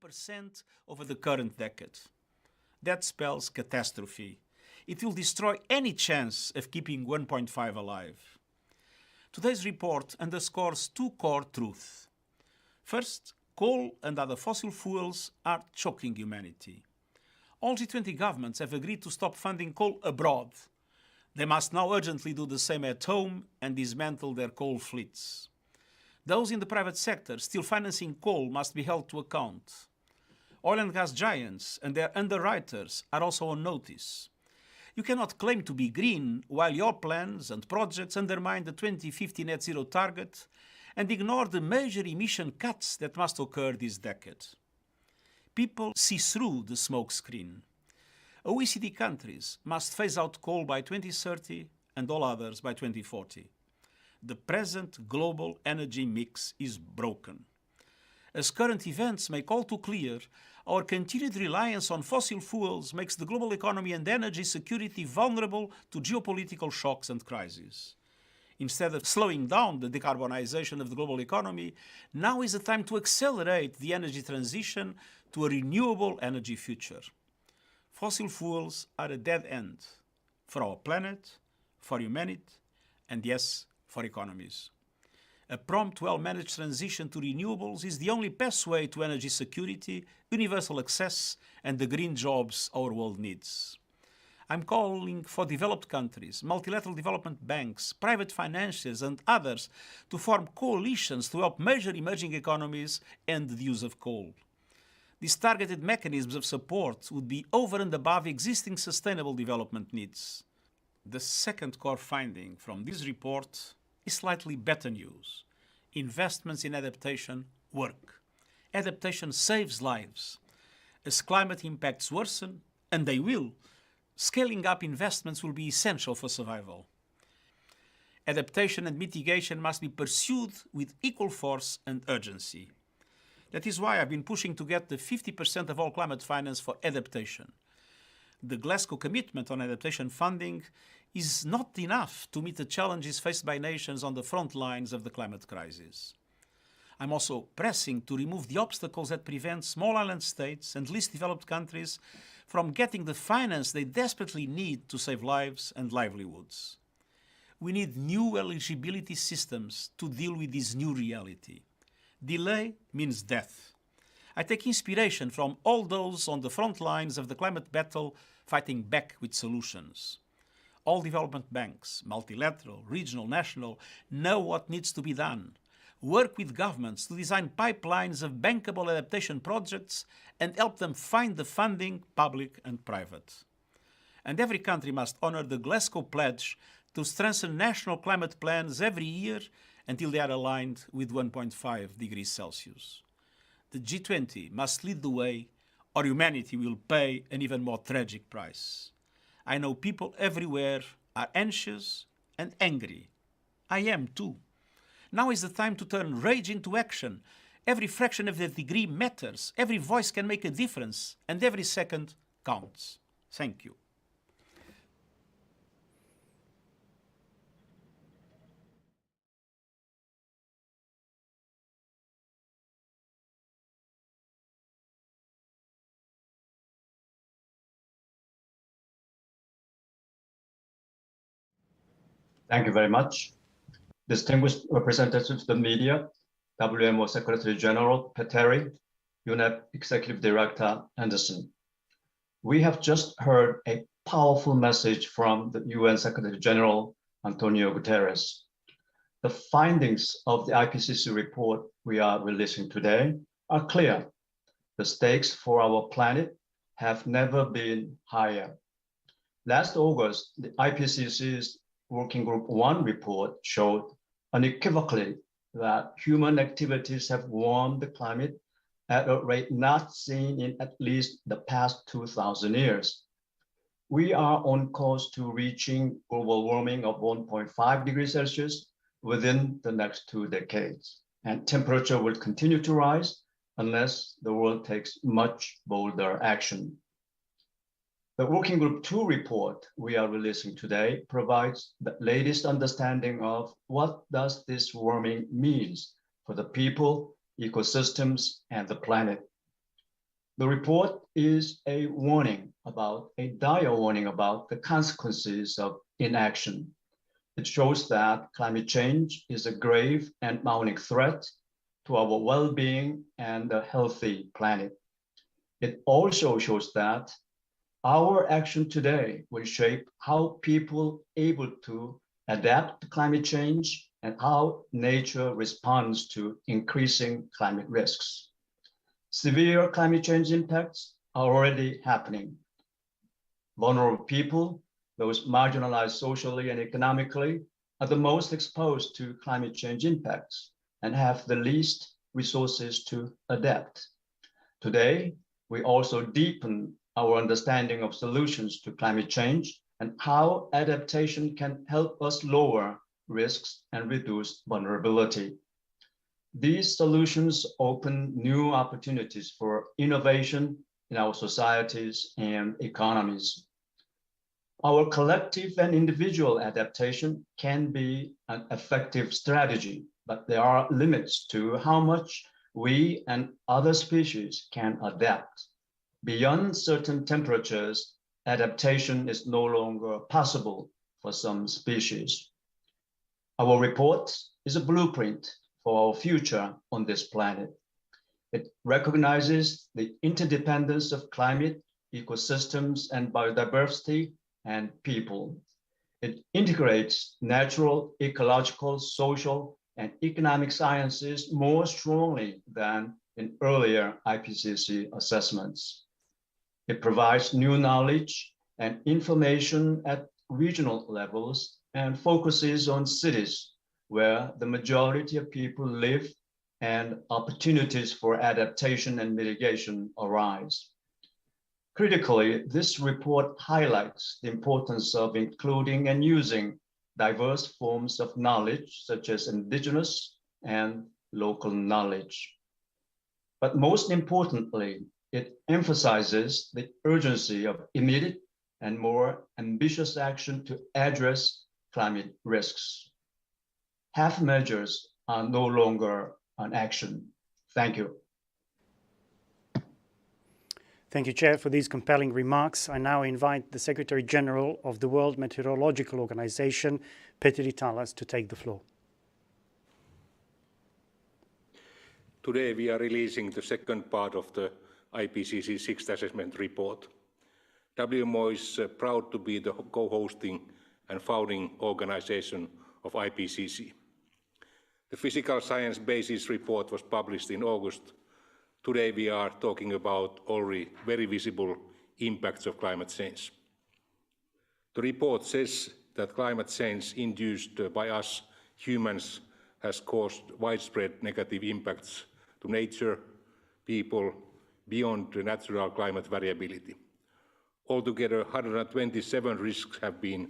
5% over the current decade. That spells catastrophe. It will destroy any chance of keeping 1.5 alive. Today's report underscores two core truths. First, coal and other fossil fuels are choking humanity. All G20 governments have agreed to stop funding coal abroad. They must now urgently do the same at home and dismantle their coal fleets. Those in the private sector still financing coal must be held to account. Oil and gas giants and their underwriters are also on notice. You cannot claim to be green while your plans and projects undermine the 2050 net zero target and ignore the major emission cuts that must occur this decade. People see through the smokescreen. OECD countries must phase out coal by 2030 and all others by 2040. The present global energy mix is broken. As current events make all too clear, our continued reliance on fossil fuels makes the global economy and energy security vulnerable to geopolitical shocks and crises. Instead of slowing down the decarbonization of the global economy, now is the time to accelerate the energy transition to a renewable energy future. Fossil fuels are a dead end for our planet, for humanity, and yes, for economies. A prompt, well-managed transition to renewables is the only pathway to energy security, universal access, and the green jobs our world needs. I'm calling for developed countries, multilateral development banks, private financiers, and others to form coalitions to help major emerging economies end the use of coal. These targeted mechanisms of support would be over and above existing sustainable development needs. The second core finding from this report is slightly better news. Investments in adaptation work. Adaptation saves lives. As climate impacts worsen, and they will, scaling up investments will be essential for survival. Adaptation and mitigation must be pursued with equal force and urgency. That is why I've been pushing to get the 50% of all climate finance for adaptation. The Glasgow commitment on adaptation funding is not enough to meet the challenges faced by nations on the front lines of the climate crisis. I'm also pressing to remove the obstacles that prevent small island states and least developed countries from getting the finance they desperately need to save lives and livelihoods. We need new eligibility systems to deal with this new reality. Delay means death. I take inspiration from all those on the front lines of the climate battle fighting back with solutions. All development banks, multilateral, regional, national, know what needs to be done. Work with governments to design pipelines of bankable adaptation projects and help them find the funding, public and private. And every country must honor the Glasgow Pledge to strengthen national climate plans every year until they are aligned with 1.5 degrees Celsius. The G20 must lead the way, or humanity will pay an even more tragic price. I know people everywhere are anxious and angry. I am too. Now is the time to turn rage into action. Every fraction of a degree matters. Every voice can make a difference, and every second counts. Thank you. Thank you very much. Distinguished representatives of the media, WMO Secretary General Petteri, UNEP Executive Director Anderson. We have just heard a powerful message from the UN Secretary General Antonio Guterres. The findings of the IPCC report we are releasing today are clear. The stakes for our planet have never been higher. Last August, the IPCC's Working Group 1 report showed unequivocally that human activities have warmed the climate at a rate not seen in at least the past 2,000 years. We are on course to reaching global warming of 1.5 degrees Celsius within the next 2 decades, and temperature will continue to rise unless the world takes much bolder action. The Working Group 2 report we are releasing today provides the latest understanding of what does this warming means for the people, ecosystems, and the planet. The report is a dire warning about the consequences of inaction. It shows that climate change is a grave and mounting threat to our well-being and a healthy planet. It also shows that our action today will shape how people are able to adapt to climate change and how nature responds to increasing climate risks. Severe climate change impacts are already happening. Vulnerable people, those marginalized socially and economically, are the most exposed to climate change impacts and have the least resources to adapt. Today, we also deepen our understanding of solutions to climate change and how adaptation can help us lower risks and reduce vulnerability. These solutions open new opportunities for innovation in our societies and economies. Our collective and individual adaptation can be an effective strategy, but there are limits to how much we and other species can adapt. Beyond certain temperatures, adaptation is no longer possible for some species. Our report is a blueprint for our future on this planet. It recognizes the interdependence of climate, ecosystems, and biodiversity and people. It integrates natural, ecological, social, and economic sciences more strongly than in earlier IPCC assessments. It provides new knowledge and information at regional levels and focuses on cities where the majority of people live and opportunities for adaptation and mitigation arise. Critically, this report highlights the importance of including and using diverse forms of knowledge, such as indigenous and local knowledge. But most importantly, it emphasizes the urgency of immediate and more ambitious action to address climate risks. Half measures are no longer an action. Thank you. Thank you, Chair, for these compelling remarks. I now invite the Secretary General of the World Meteorological Organization, Petteri Talas, to take the floor. Today we are releasing the second part of the IPCC Sixth Assessment Report. WMO is proud to be the co-hosting and founding organization of IPCC. The Physical Science Basis report was published in August. Today we are talking about already very visible impacts of climate change. The report says that climate change induced by us humans has caused widespread negative impacts to nature, people, beyond the natural climate variability. Altogether, 127 risks have been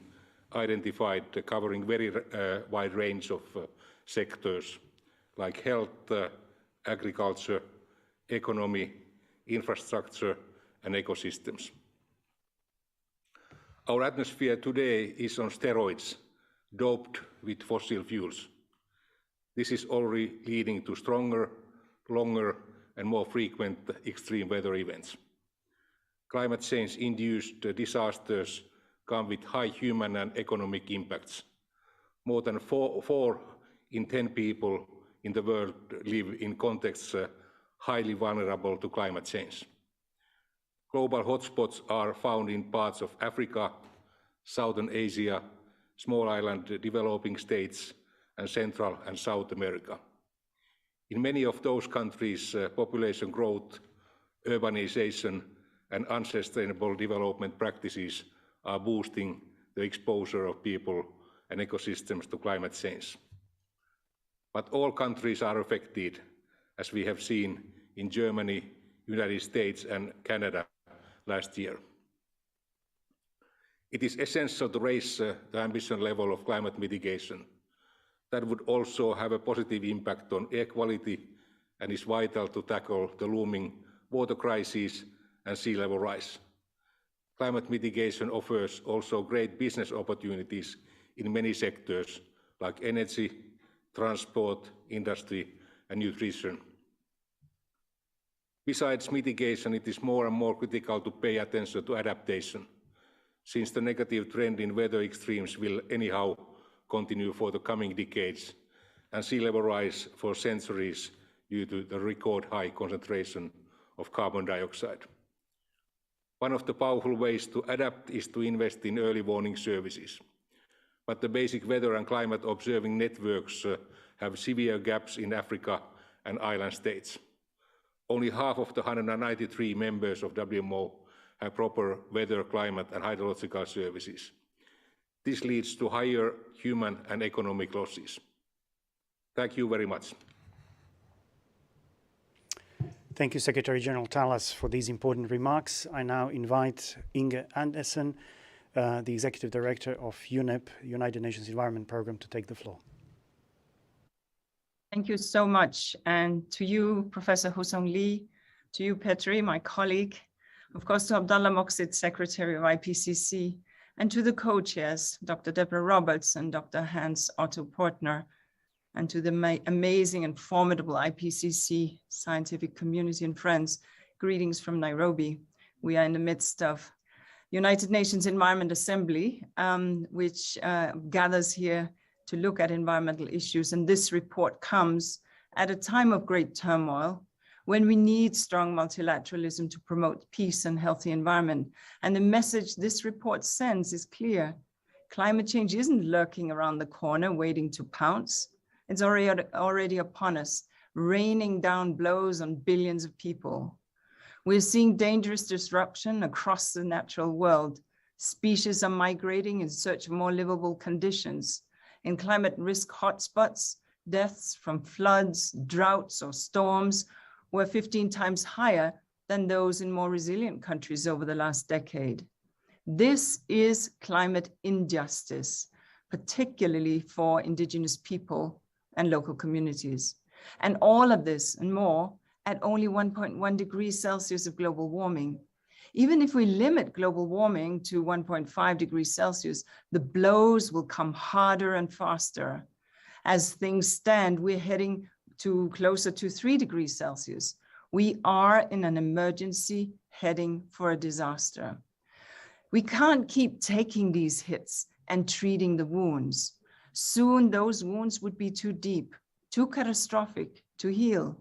identified, covering very wide range of sectors like health, agriculture, economy, infrastructure, and ecosystems. Our atmosphere today is on steroids, doped with fossil fuels. This is already leading to stronger, longer, and more frequent extreme weather events. Climate change-induced disasters come with high human and economic impacts. More than 4 in 10 people in the world live in contexts highly vulnerable to climate change. Global hotspots are found in parts of Africa, Southern Asia, small island developing states, and Central and South America. In many of those countries, population growth, urbanization, and unsustainable development practices are boosting the exposure of people and ecosystems to climate change. But all countries are affected, as we have seen in Germany, United States, and Canada last year. It is essential to raise the ambition level of climate mitigation. That would also have a positive impact on air quality and is vital to tackle the looming water crisis and sea level rise. Climate mitigation offers also great business opportunities in many sectors like energy, transport, industry, and nutrition. Besides mitigation, it is more and more critical to pay attention to adaptation, since the negative trend in weather extremes will anyhow continue for the coming decades, and sea level rise for centuries due to the record high concentration of carbon dioxide. One of the powerful ways to adapt is to invest in early warning services. But the basic weather and climate observing networks have severe gaps in Africa and island states. Only half of the 193 members of WMO have proper weather, climate and hydrological services. This leads to higher human and economic losses. Thank you very much. Thank you, Secretary General Tallus, for these important remarks. I now invite Inge Andersen, the Executive Director of UNEP, United Nations Environment Programme, to take the floor. Thank you so much. And to you, Professor Husong Lee, to you, Petri, my colleague, of course, to Abdallah Moqsid, Secretary of IPCC, and to the co-chairs, Dr. Deborah Roberts and Dr. Hans Otto Portner, and to the amazing and formidable IPCC scientific community and friends, greetings from Nairobi. We are in the midst of United Nations Environment Assembly, which gathers here to look at environmental issues. And this report comes at a time of great turmoil, when we need strong multilateralism to promote peace and healthy environment. And the message this report sends is clear. Climate change isn't lurking around the corner waiting to pounce. It's already upon us, raining down blows on billions of people. We're seeing dangerous disruption across the natural world. Species are migrating in search of more livable conditions. In climate risk hotspots, deaths from floods, droughts, or storms were 15 times higher than those in more resilient countries over the last decade. This is climate injustice, particularly for indigenous people and local communities. And all of this and more at only 1.1 degrees Celsius of global warming. Even if we limit global warming to 1.5 degrees Celsius, the blows will come harder and faster. As things stand, we're heading to closer to 3 degrees Celsius. We are in an emergency heading for a disaster. We can't keep taking these hits and treating the wounds. Soon those wounds would be too deep, too catastrophic to heal.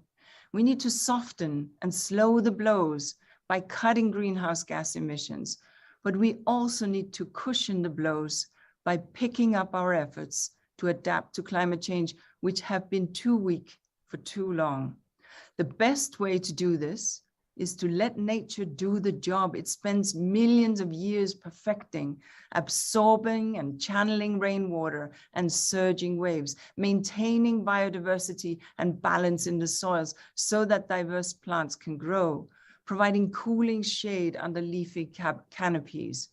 We need to soften and slow the blows by cutting greenhouse gas emissions, but we also need to cushion the blows by picking up our efforts to adapt to climate change, which have been too weak for too long. The best way to do this is to let nature do the job it spends millions of years perfecting, absorbing and channeling rainwater and surging waves, maintaining biodiversity and balance in the soils so that diverse plants can grow, providing cooling shade under leafy canopies.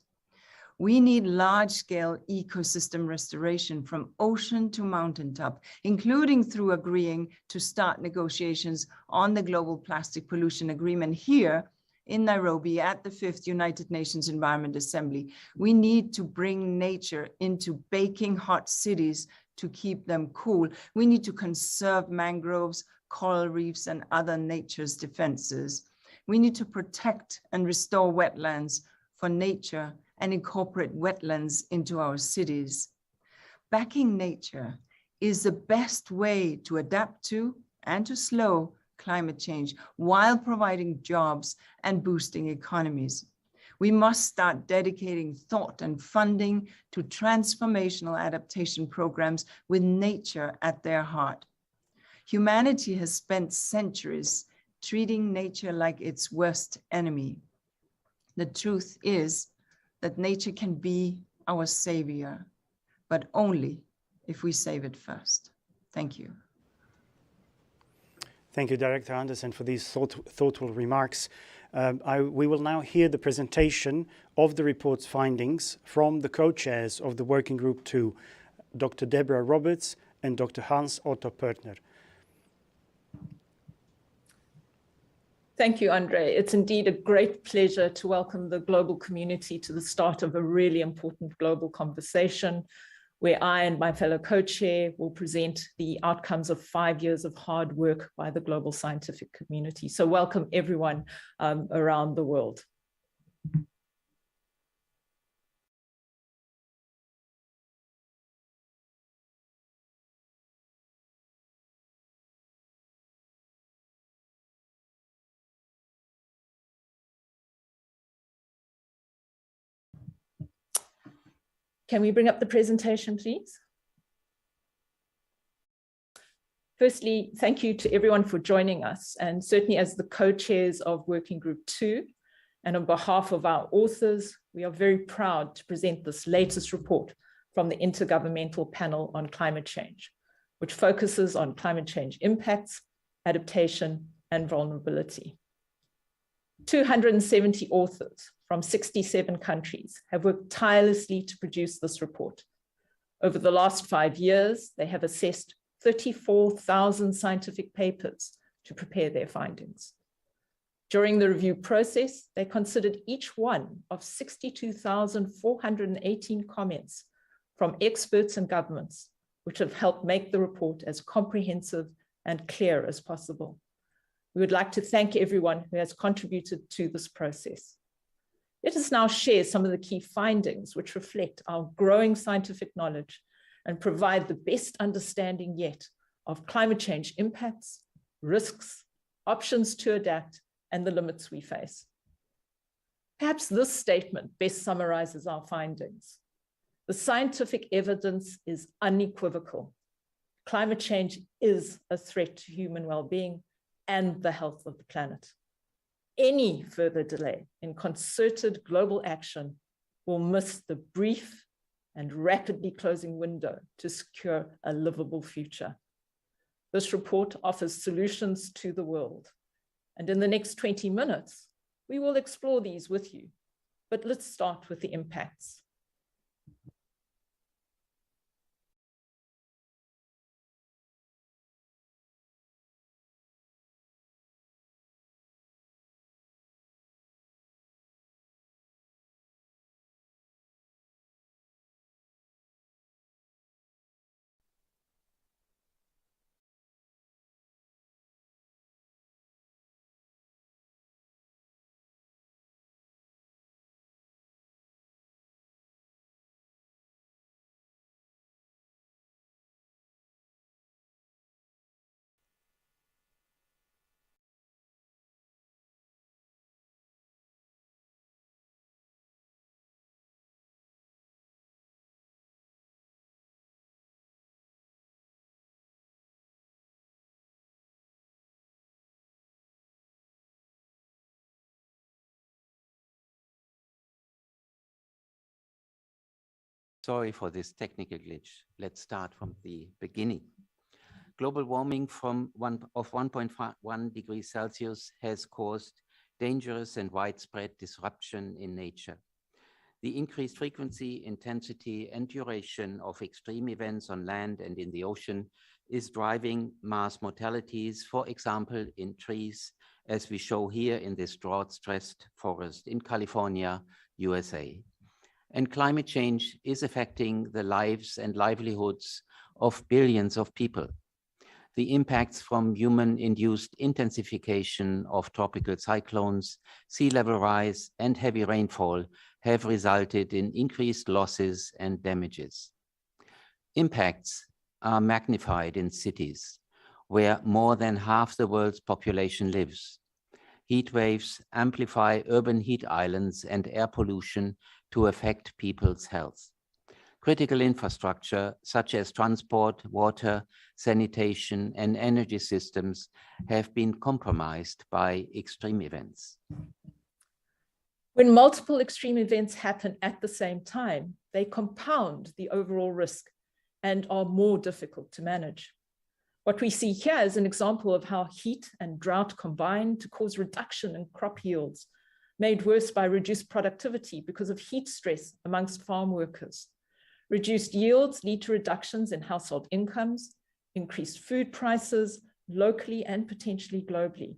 We need large-scale ecosystem restoration from ocean to mountaintop, including through agreeing to start negotiations on the Global Plastic Pollution Agreement here in Nairobi at the 5th United Nations Environment Assembly. We need to bring nature into baking hot cities to keep them cool. We need to conserve mangroves, coral reefs, and other nature's defenses. We need to protect and restore wetlands for nature and incorporate wetlands into our cities. Backing nature is the best way to adapt to and to slow climate change while providing jobs and boosting economies. We must start dedicating thought and funding to transformational adaptation programs with nature at their heart. Humanity has spent centuries treating nature like its worst enemy. The truth is that nature can be our savior, but only if we save it first. Thank you. Thank you, Director Andersen, for these thoughtful remarks. We will now hear the presentation of the report's findings from the co-chairs of the Working Group 2, Dr. Deborah Roberts and Dr. Hans Otto Portner. Thank you, Andre. It's indeed a great pleasure to welcome the global community to the start of a really important global conversation. where I and my fellow co-chair will present the outcomes of 5 years of hard work by the global scientific community. So welcome everyone around the world. Can we bring up the presentation, please? Firstly, thank you to everyone for joining us, and certainly as the co-chairs of Working Group 2, and on behalf of our authors, we are very proud to present this latest report from the Intergovernmental Panel on Climate Change, which focuses on climate change impacts, adaptation, and vulnerability. 270 authors from 67 countries have worked tirelessly to produce this report. Over the last 5 years, they have assessed 34,000 scientific papers to prepare their findings. During the review process, they considered each one of 62,418 comments from experts and governments, which have helped make the report as comprehensive and clear as possible. We would like to thank everyone who has contributed to this process. Let us now share some of the key findings which reflect our growing scientific knowledge and provide the best understanding yet of climate change impacts, risks, options to adapt, and the limits we face. Perhaps this statement best summarizes our findings. The scientific evidence is unequivocal. Climate change is a threat to human well-being and the health of the planet. Any further delay in concerted global action will miss the brief and rapidly closing window to secure a livable future. This report offers solutions to the world. And in the next 20 minutes, we will explore these with you. But let's start with the impacts. Sorry for this technical glitch. Let's start from the beginning. Global warming of 1.1 degrees Celsius has caused dangerous and widespread disruption in nature. The increased frequency, intensity, and duration of extreme events on land and in the ocean is driving mass mortalities, for example, in trees, as we show here in this drought-stressed forest in California, USA. And climate change is affecting the lives and livelihoods of billions of people. The impacts from human-induced intensification of tropical cyclones, sea level rise, and heavy rainfall have resulted in increased losses and damages. Impacts are magnified in cities, where more than half the world's population lives. Heat waves amplify urban heat islands and air pollution to affect people's health. Critical infrastructure, such as transport, water, sanitation, and energy systems, have been compromised by extreme events. When multiple extreme events happen at the same time, they compound the overall risk and are more difficult to manage. What we see here is an example of how heat and drought combine to cause reduction in crop yields, made worse by reduced productivity because of heat stress amongst farm workers. Reduced yields lead to reductions in household incomes, increased food prices, locally and potentially globally.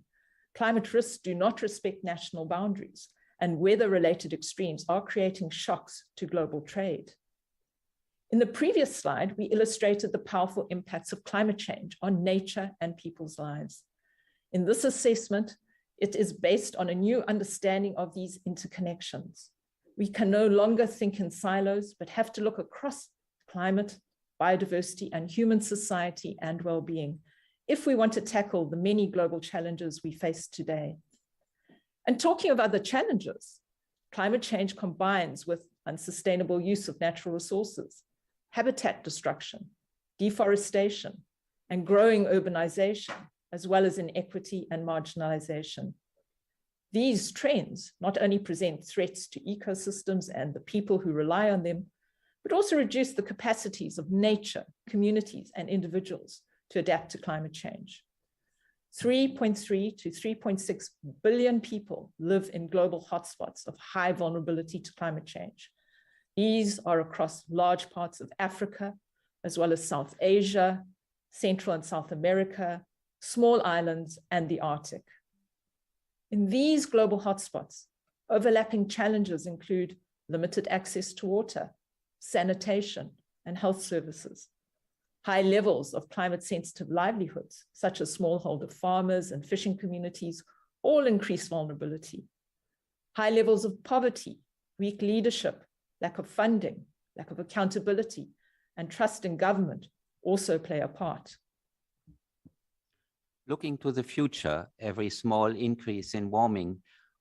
Climate risks do not respect national boundaries, and weather-related extremes are creating shocks to global trade. In the previous slide, we illustrated the powerful impacts of climate change on nature and people's lives. In this assessment, it is based on a new understanding of these interconnections. We can no longer think in silos, but have to look across climate, biodiversity, and human society and well-being if we want to tackle the many global challenges we face today. And talking of other challenges, climate change combines with unsustainable use of natural resources, habitat destruction, deforestation, and growing urbanization, as well as inequity and marginalization. These trends not only present threats to ecosystems and the people who rely on them, but also reduce the capacities of nature, communities, and individuals to adapt to climate change. 3.3 to 3.6 billion people live in global hotspots of high vulnerability to climate change. These are across large parts of Africa, as well as South Asia, Central and South America, small islands, and the Arctic. In these global hotspots, overlapping challenges include limited access to water, sanitation, and health services, high levels of climate-sensitive livelihoods, such as smallholder farmers and fishing communities, all increase vulnerability. High levels of poverty, weak leadership, lack of funding, lack of accountability, and trust in government also play a part. Looking to the future, every small increase in warming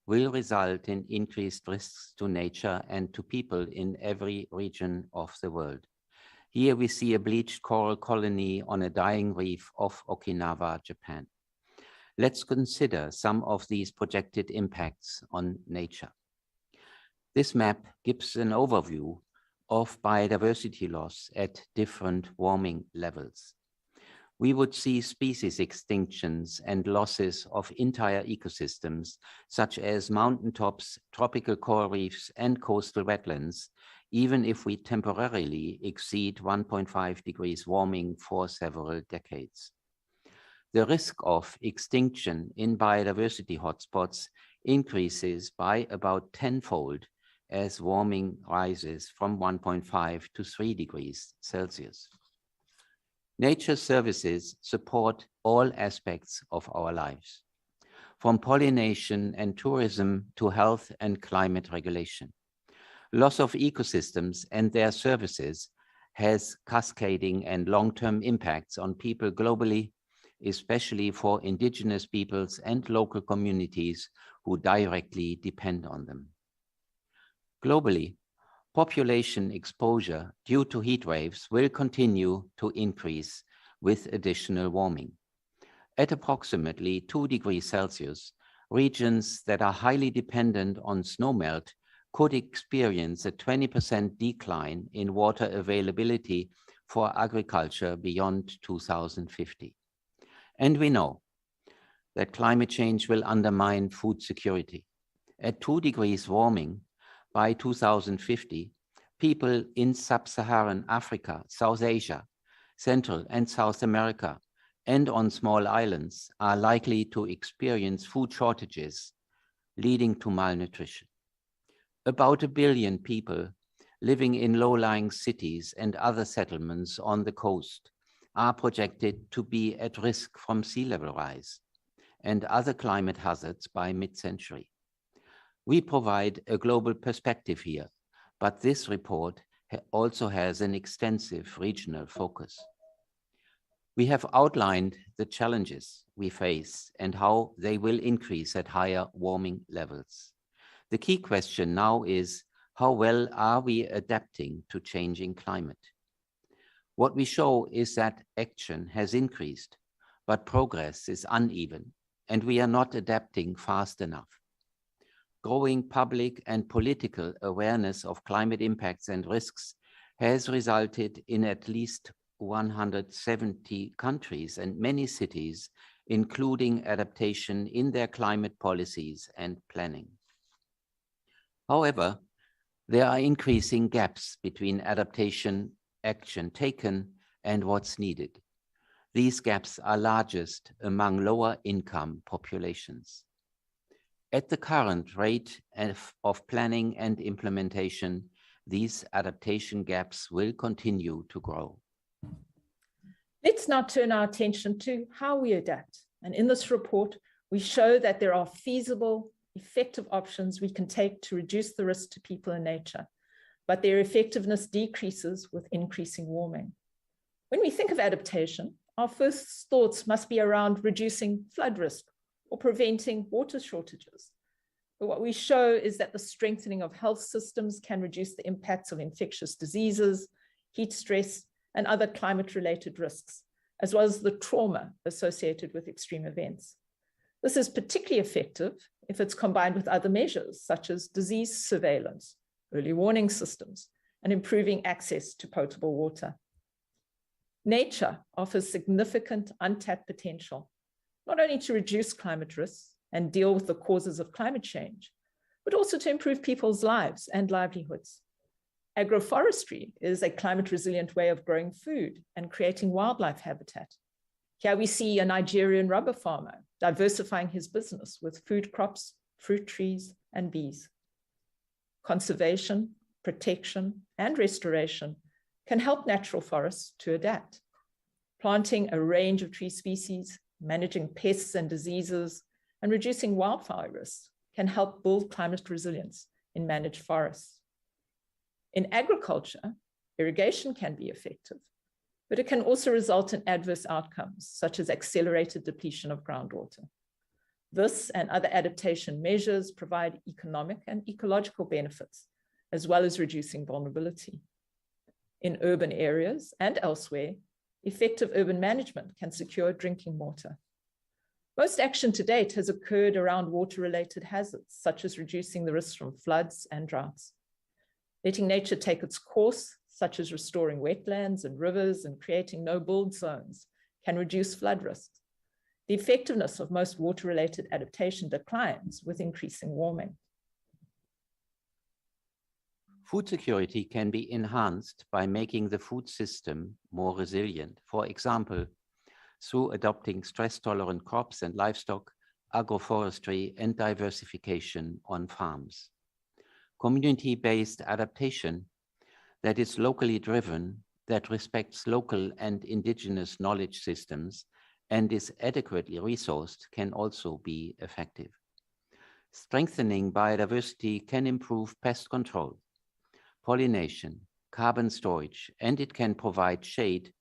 will result in increased risks to nature and to people in every region of the world. Here we see a bleached coral colony on a dying reef off Okinawa, Japan. Let's consider some of these projected impacts on nature. This map gives an overview of biodiversity loss at different warming levels. We would see species extinctions and losses of entire ecosystems, such as mountaintops, tropical coral reefs, and coastal wetlands, even if we temporarily exceed 1.5 degrees warming for several decades. The risk of extinction in biodiversity hotspots increases by about tenfold as warming rises from 1.5 to 3 degrees Celsius. Nature services support all aspects of our lives, from pollination and tourism to health and climate regulation. Loss of ecosystems and their services has cascading and long-term impacts on people globally, especially for indigenous peoples and local communities who directly depend on them. Globally, population exposure due to heat waves will continue to increase with additional warming. At approximately 2 degrees Celsius, regions that are highly dependent on snowmelt could experience a 20% decline in water availability for agriculture beyond 2050. And we know that climate change will undermine food security. At 2 degrees warming, by 2050, people in sub-Saharan Africa, South Asia, Central and South America, and on small islands are likely to experience food shortages, leading to malnutrition. About 1 billion people living in low-lying cities and other settlements on the coast are projected to be at risk from sea level rise and other climate hazards by mid-century. We provide a global perspective here, but this report also has an extensive regional focus. We have outlined the challenges we face and how they will increase at higher warming levels. The key question now is, how well are we adapting to changing climate? What we show is that action has increased, but progress is uneven, and we are not adapting fast enough. Growing public and political awareness of climate impacts and risks has resulted in at least 170 countries and many cities, including adaptation in their climate policies and planning. However, there are increasing gaps between adaptation, action taken, and what's needed. These gaps are largest among lower income populations. At the current rate of planning and implementation, these adaptation gaps will continue to grow. Let's now turn our attention to how we adapt. And in this report, we show that there are feasible, effective options we can take to reduce the risk to people and nature, but their effectiveness decreases with increasing warming. When we think of adaptation, our first thoughts must be around reducing flood risk or preventing water shortages. But what we show is that the strengthening of health systems can reduce the impacts of infectious diseases, heat stress, and other climate-related risks, as well as the trauma associated with extreme events. This is particularly effective if it's combined with other measures, such as disease surveillance, early warning systems, and improving access to potable water. Nature offers significant untapped potential, not only to reduce climate risks and deal with the causes of climate change, but also to improve people's lives and livelihoods. Agroforestry is a climate-resilient way of growing food and creating wildlife habitat. Here we see a Nigerian rubber farmer diversifying his business with food crops, fruit trees, and bees. Conservation, protection, and restoration can help natural forests to adapt. Planting a range of tree species, managing pests and diseases, and reducing wildfire risks can help build climate resilience in managed forests. In agriculture, irrigation can be effective, but it can also result in adverse outcomes, such as accelerated depletion of groundwater. This and other adaptation measures provide economic and ecological benefits, as well as reducing vulnerability. In urban areas and elsewhere, effective urban management can secure drinking water. Most action to date has occurred around water-related hazards, such as reducing the risks from floods and droughts. Letting nature take its course, such as restoring wetlands and rivers and creating no-build zones, can reduce flood risks. The effectiveness of most water-related adaptation declines with increasing warming. Food security can be enhanced by making the food system more resilient. For example, through adopting stress-tolerant crops and livestock, agroforestry, and diversification on farms. Community-based adaptation that is locally driven, that respects local and indigenous knowledge systems, and is adequately resourced can also be effective. Strengthening biodiversity can improve pest control, pollination, carbon storage, and it can provide shade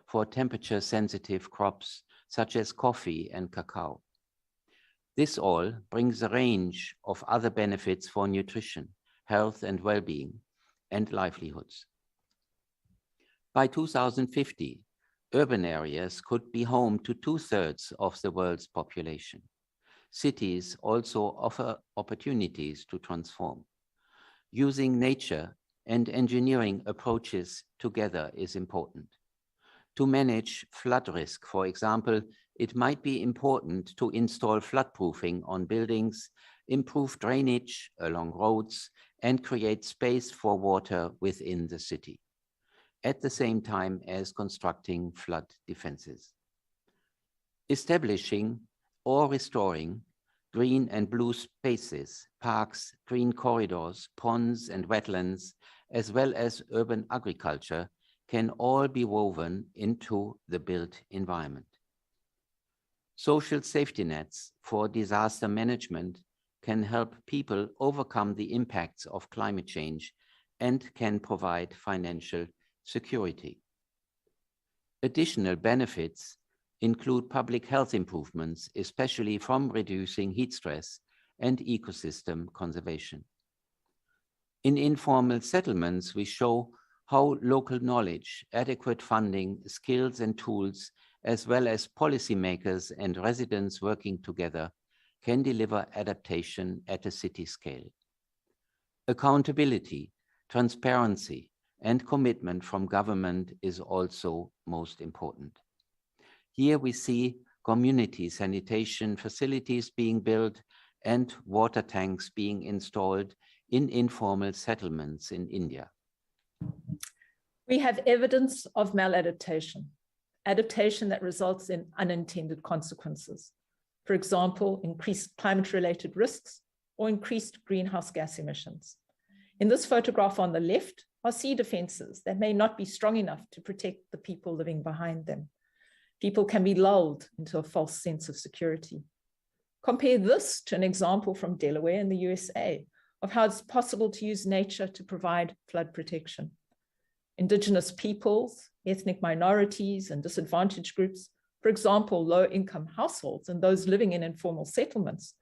for temperature-sensitive crops such as coffee and cacao. This all brings a range of other benefits for nutrition, health and well-being, and livelihoods. By 2050, urban areas could be home to 2/3 of the world's population. Cities also offer opportunities to transform. Using nature and engineering approaches together is important. To manage flood risk, for example, it might be important to install floodproofing on buildings, improve drainage along roads, and create space for water within the city, at the same time as constructing flood defenses. Establishing or restoring green and blue spaces, parks, green corridors, ponds, and wetlands, as well as urban agriculture, can all be woven into the built environment. Social safety nets for disaster management can help people overcome the impacts of climate change and can provide financial security. Additional benefits include public health improvements, especially from reducing heat stress and ecosystem conservation. In informal settlements, we show how local knowledge, adequate funding, skills and tools, as well as policymakers and residents working together can deliver adaptation at a city scale. Accountability, transparency, and commitment from government is also most important. Here we see community sanitation facilities being built and water tanks being installed in informal settlements in India. We have evidence of maladaptation, adaptation that results in unintended consequences. For example, increased climate-related risks or increased greenhouse gas emissions. In this photograph on the left are sea defenses that may not be strong enough to protect the people living behind them. People can be lulled into a false sense of security. Compare this to an example from Delaware in the USA of how it's possible to use nature to provide flood protection. Indigenous peoples, ethnic minorities, and disadvantaged groups, for example, low-income households and those living in informal settlements,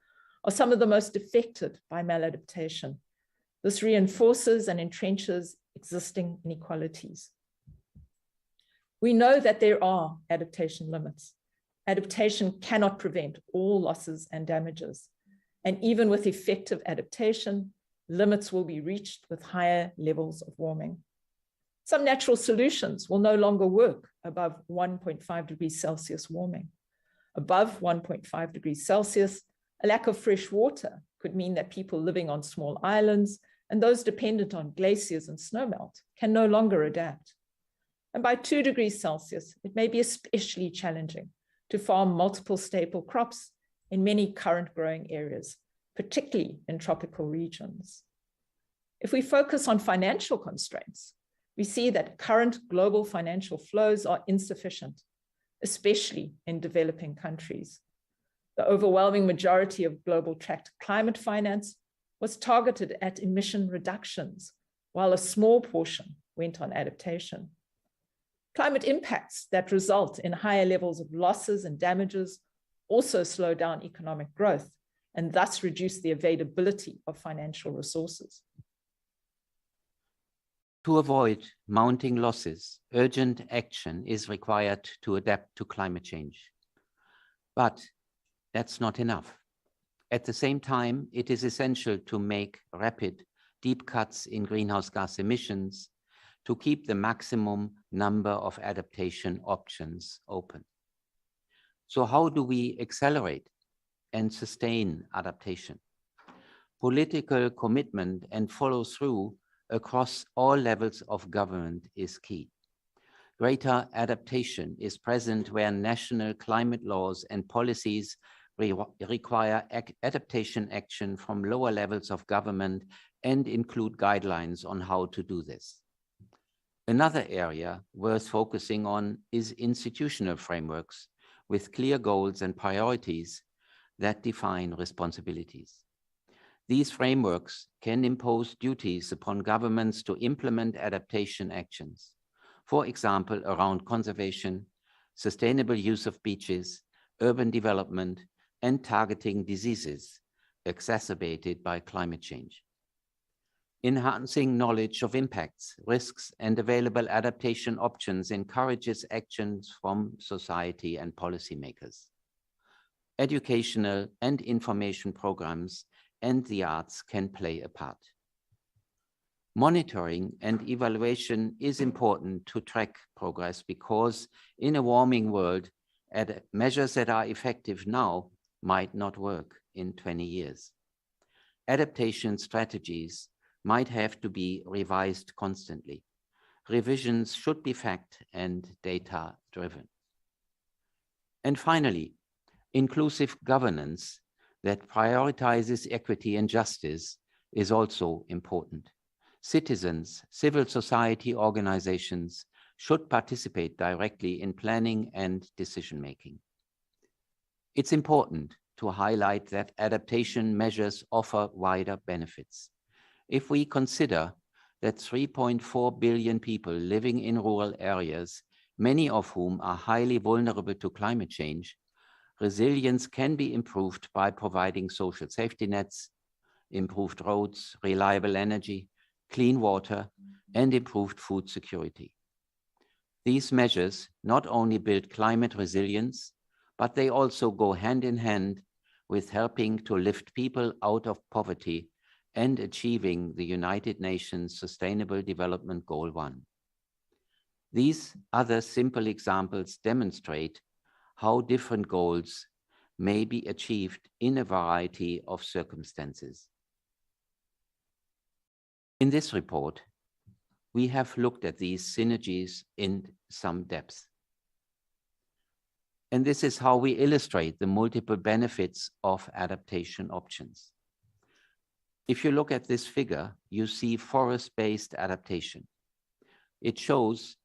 are some of the most affected by maladaptation. This reinforces and entrenches existing inequalities. We know that there are adaptation limits. Adaptation cannot prevent all losses and damages. And even with effective adaptation, limits will be reached with higher levels of warming. Some natural solutions will no longer work above 1.5 degrees Celsius warming. Above 1.5 degrees Celsius, a lack of fresh water could mean that people living on small islands and those dependent on glaciers and snowmelt can no longer adapt. And by 2 degrees Celsius, it may be especially challenging to farm multiple staple crops in many current growing areas, particularly in tropical regions. If we focus on financial constraints, we see that current global financial flows are insufficient, especially in developing countries. The overwhelming majority of global tracked climate finance was targeted at emission reductions, while a small portion went on adaptation. Climate impacts that result in higher levels of losses and damages also slow down economic growth and thus reduce the availability of financial resources. To avoid mounting losses, urgent action is required to adapt to climate change. But that's not enough. At the same time, it is essential to make rapid, deep cuts in greenhouse gas emissions to keep the maximum number of adaptation options open. So how do we accelerate and sustain adaptation? Political commitment and follow through across all levels of government is key. Greater adaptation is present where national climate laws and policies require adaptation action from lower levels of government and include guidelines on how to do this. Another area worth focusing on is institutional frameworks with clear goals and priorities that define responsibilities. These frameworks can impose duties upon governments to implement adaptation actions, for example, around conservation, sustainable use of beaches, urban development, and targeting diseases exacerbated by climate change. Enhancing knowledge of impacts, risks, and available adaptation options encourages actions from society and policymakers. Educational and information programs and the arts can play a part. Monitoring and evaluation is important to track progress because in a warming world, measures that are effective now might not work in 20 years. Adaptation strategies might have to be revised constantly. Revisions should be fact and data driven. And finally, inclusive governance that prioritizes equity and justice is also important. Citizens, civil society organizations should participate directly in planning and decision-making. It's important to highlight that adaptation measures offer wider benefits. If we consider that 3.4 billion people living in rural areas, many of whom are highly vulnerable to climate change, resilience can be improved by providing social safety nets, improved roads, reliable energy, clean water, and improved food security. These measures not only build climate resilience, but they also go hand in hand with helping to lift people out of poverty and achieving the United Nations Sustainable Development Goal 1. These other simple examples demonstrate how different goals may be achieved in a variety of circumstances. In this report, we have looked at these synergies in some depth. And this is how we illustrate the multiple benefits of adaptation options. If you look at this figure, you see forest-based adaptation. It shows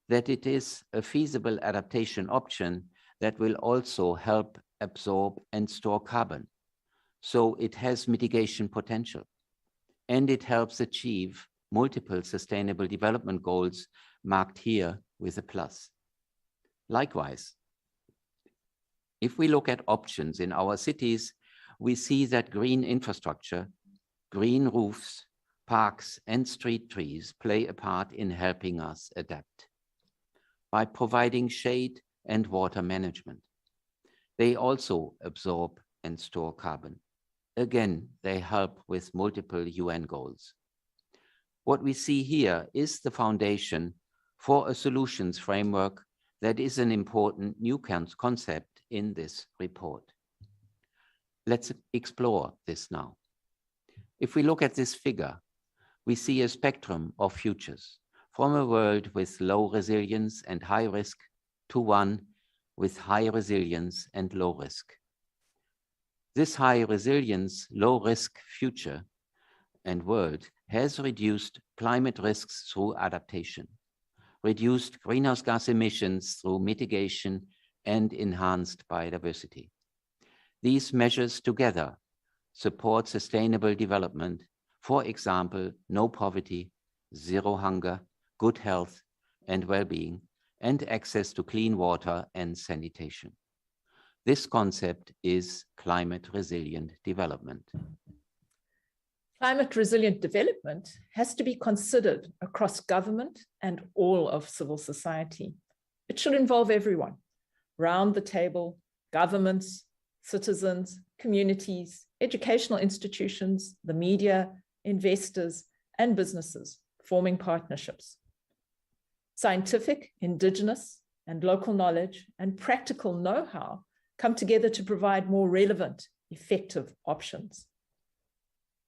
that it is a feasible adaptation option that will also help absorb and store carbon. So it has mitigation potential, and it helps achieve multiple sustainable development goals marked here with a plus. Likewise, if we look at options in our cities, we see that green infrastructure, green roofs, parks, and street trees play a part in helping us adapt. By providing shade and water management, they also absorb and store carbon. Again, they help with multiple UN goals. What we see here is the foundation for a solutions framework that is an important new concept in this report. Let's explore this now. If we look at this figure, we see a spectrum of futures, from a world with low resilience and high risk to one with high resilience and low risk. This high resilience, low risk future and world has reduced climate risks through adaptation, reduced greenhouse gas emissions through mitigation, and enhanced biodiversity. These measures together support sustainable development, for example, no poverty, zero hunger, good health and well-being, and access to clean water and sanitation. This concept is climate resilient development. Climate resilient development has to be considered across government and all of civil society. It should involve everyone, round the table, governments, citizens, communities, educational institutions, the media, investors, and businesses forming partnerships. Scientific, indigenous, and local knowledge and practical know-how come together to provide more relevant, effective options.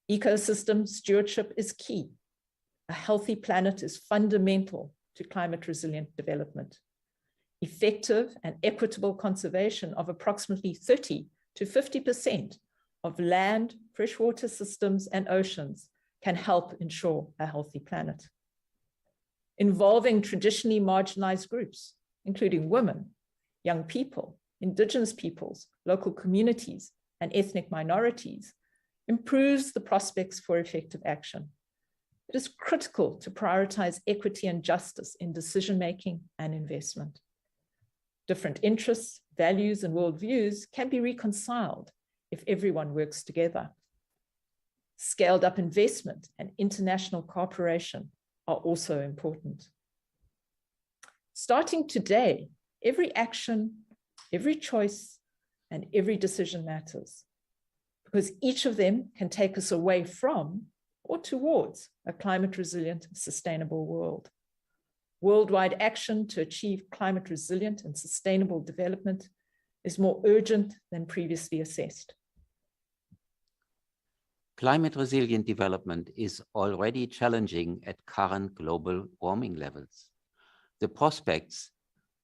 Ecosystem stewardship is key. A healthy planet is fundamental to climate resilient development. Effective and equitable conservation of approximately 30 to 50% of land, freshwater systems, and oceans can help ensure a healthy planet. Involving traditionally marginalized groups, including women, young people, indigenous peoples, local communities, and ethnic minorities, improves the prospects for effective action. It is critical to prioritize equity and justice in decision-making and investment. Different interests, values, and worldviews can be reconciled if everyone works together. Scaled up investment and international cooperation are also important. Starting today, every action, every choice, and every decision matters, because each of them can take us away from or towards a climate resilient, sustainable world. Worldwide action to achieve climate resilient and sustainable development is more urgent than previously assessed. Climate resilient development is already challenging at current global warming levels. The prospects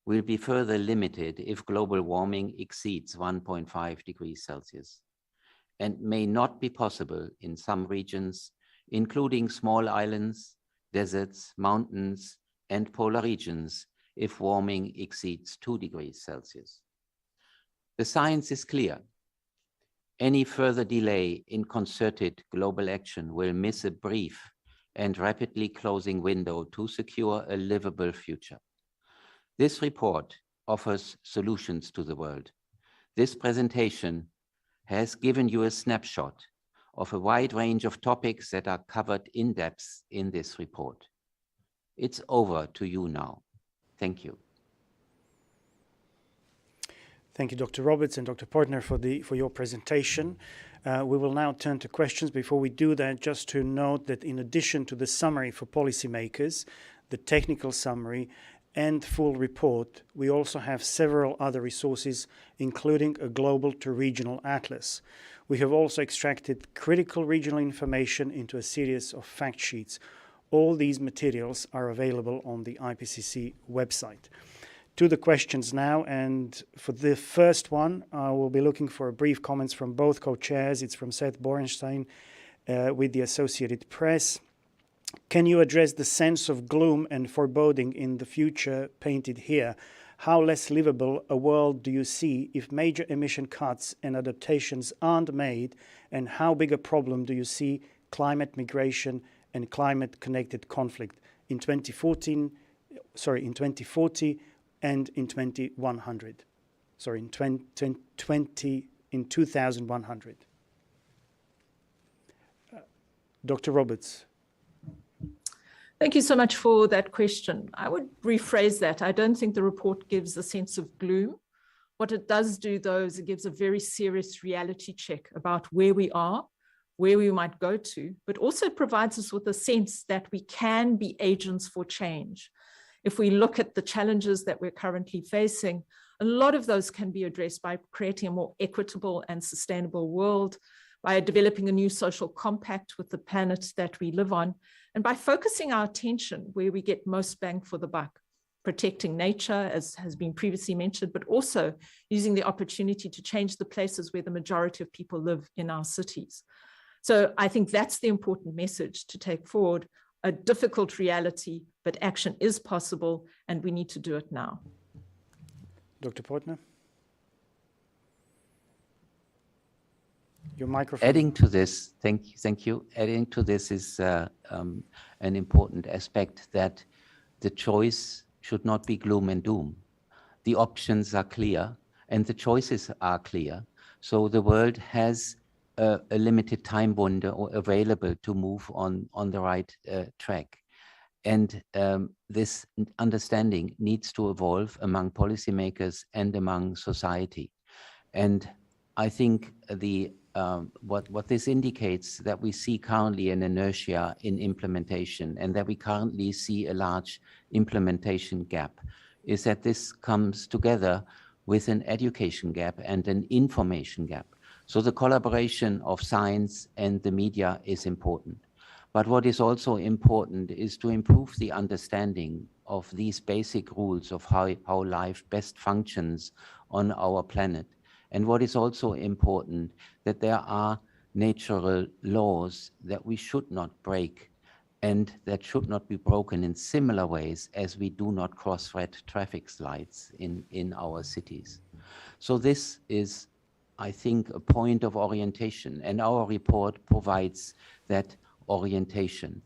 will be further limited if global warming exceeds 1.5 degrees Celsius, and may not be possible in some regions, including small islands, deserts, mountains, and polar regions if warming exceeds 2 degrees Celsius. The science is clear. Any further delay in concerted global action will miss a brief and rapidly closing window to secure a livable future. This report offers solutions to the world. This presentation has given you a snapshot of a wide range of topics that are covered in depth in this report. It's over to you now. Thank you. Thank you, Dr. Roberts and Dr. Partner for your presentation. We will now turn to questions. Before we do that, just to note that in addition to the summary for policymakers, the technical summary, and full report, we also have several other resources, including a global to regional atlas. We have also extracted critical regional information into a series of fact sheets. All these materials are available on the IPCC website. To the questions now, and for the first one, I will be looking for brief comments from both co-chairs. It's from Seth Borenstein with the Associated Press. Can you address the sense of gloom and foreboding in the future painted here? How less livable a world do you see if major emission cuts and adaptations aren't made? And how big a problem do you see climate migration and climate-connected conflict in 2040 and in 2100? Sorry, in 2100. Dr. Roberts. Thank you so much for that question. I would rephrase that. I don't think the report gives a sense of gloom. What it does do, though, is it gives a very serious reality check about where we are, where we might go to, but also provides us with a sense that we can be agents for change. If we look at the challenges that we're currently facing, a lot of those can be addressed by creating a more equitable and sustainable world, by developing a new social compact with the planet that we live on, and by focusing our attention where we get most bang for the buck, protecting nature, as has been previously mentioned, but also using the opportunity to change the places where the majority of people live in our cities. So I think that's the important message to take forward: a difficult reality, but action is possible, and we need to do it now. Dr. Portner? Your microphone. Adding to this, thank you. Adding to this is an important aspect, that the choice should not be gloom and doom. The options are clear and the choices are clear. So the world has a limited time window available to move on the right track. And this understanding needs to evolve among policymakers and among society. And I think what this indicates, that we see currently an inertia in implementation, and that we currently see a large implementation gap, is that this comes together with an education gap and an information gap. So the collaboration of science and the media is important. But what is also important is to improve the understanding of these basic rules of how life best functions on our planet. And what is also important, that there are natural laws that we should not break, and that should not be broken in similar ways as we do not cross red traffic lights in our cities. So this is, I think, a point of orientation, and our report provides that orientation.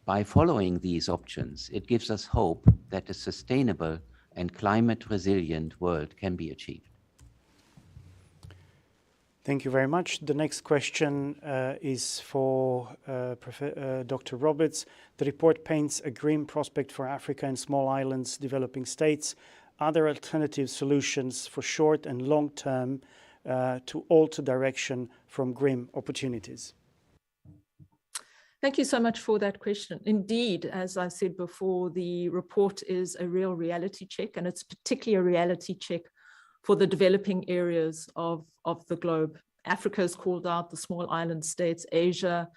By following these options, it gives us hope that a sustainable and climate resilient world can be achieved. Thank you very much. The next question is for Dr. Roberts. The report paints a grim prospect for Africa and small islands, developing states. Are there alternative solutions for short and long term to alter direction from grim opportunities? Thank you so much for that question. Indeed, as I said before, the report is a real reality check, and it's particularly a reality check for the developing areas of the globe. Africa is called out, the small island states, Asia,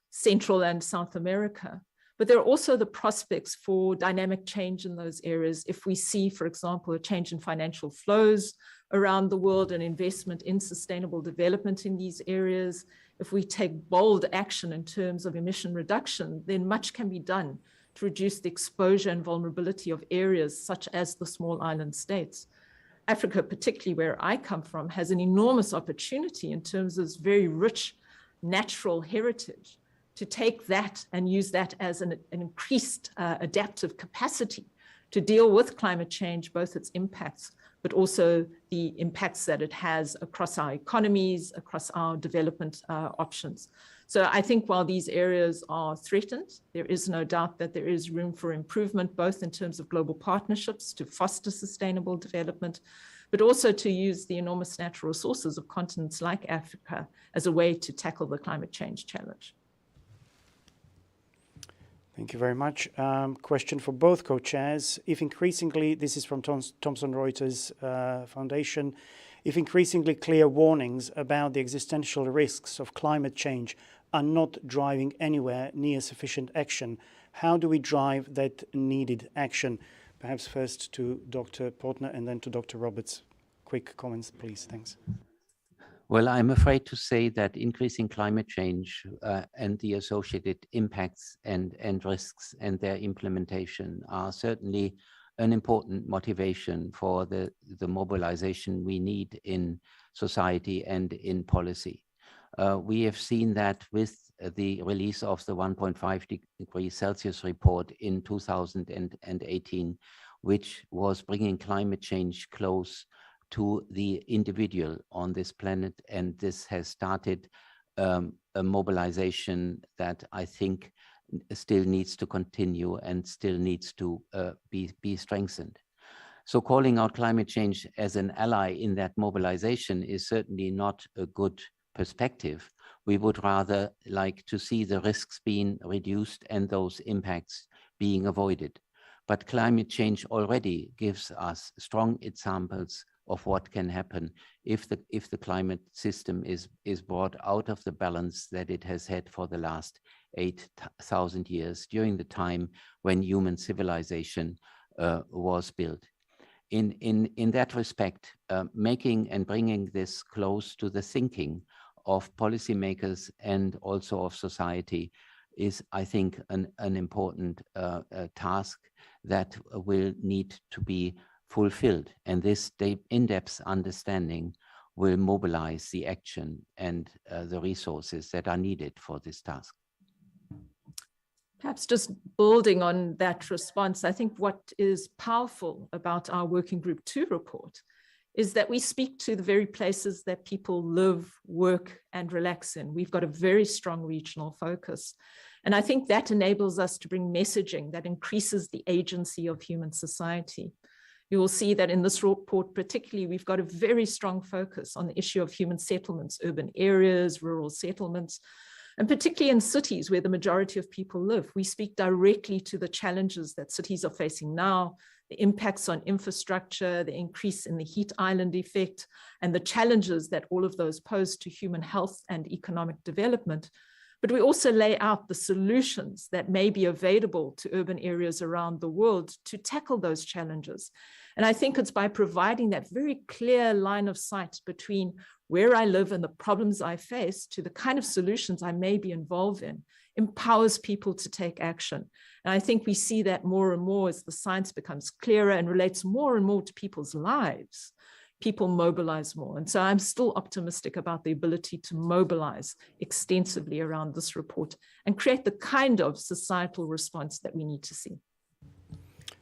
Central and South America. But there are also the prospects for dynamic change in those areas. If we see, for example, a change in financial flows around the world and investment in sustainable development in these areas, if we take bold action in terms of emission reduction, then much can be done to reduce the exposure and vulnerability of areas such as the small island states. Africa, particularly where I come from, has an enormous opportunity in terms of its very rich natural heritage to take that and use that as an increased adaptive capacity to deal with climate change, both its impacts, but also the impacts that it has across our economies, across our development options. So I think while these areas are threatened, there is no doubt that there is room for improvement, both in terms of global partnerships to foster sustainable development, but also to use the enormous natural resources of continents like Africa as a way to tackle the climate change challenge. Thank you very much. Question for both co-chairs. If increasingly, this is from Thomson Reuters Foundation, if increasingly clear warnings about the existential risks of climate change are not driving anywhere near sufficient action, how do we drive that needed action? Perhaps first to Dr. Portner and then to Dr. Roberts. Quick comments, please. Thanks. Well, I'm afraid to say that increasing climate change and the associated impacts and risks and their implementation are certainly an important motivation for the mobilization we need in society and in policy. We have seen that with the release of the 1.5 degrees Celsius report in 2018, which was bringing climate change close to the individual on this planet. And this has started a mobilization that I think still needs to continue and still needs to be strengthened. So calling out climate change as an ally in that mobilization is certainly not a good perspective. We would rather like to see the risks being reduced and those impacts being avoided. But climate change already gives us strong examples of what can happen if the climate system is brought out of the balance that it has had for the last 8,000 years during the time when human civilization was built. In that respect, making and bringing this close to the thinking of policymakers and also of society is, I think, an important task that will need to be fulfilled. And this in-depth understanding will mobilize the action and the resources that are needed for this task. Perhaps just building on that response, I think what is powerful about our Working Group 2 report is that we speak to the very places that people live, work, and relax in. We've got a very strong regional focus. And I think that enables us to bring messaging that increases the agency of human society. You will see that in this report, particularly, we've got a very strong focus on the issue of human settlements, urban areas, rural settlements, and particularly in cities where the majority of people live. We speak directly to the challenges that cities are facing now, the impacts on infrastructure, the increase in the heat island effect, and the challenges that all of those pose to human health and economic development. But we also lay out the solutions that may be available to urban areas around the world to tackle those challenges. And I think it's by providing that very clear line of sight between where I live and the problems I face to the kind of solutions I may be involved in, empowers people to take action. And I think we see that more and more as the science becomes clearer and relates more and more to people's lives. People mobilize more. And so I'm still optimistic about the ability to mobilize extensively around this report and create the kind of societal response that we need to see.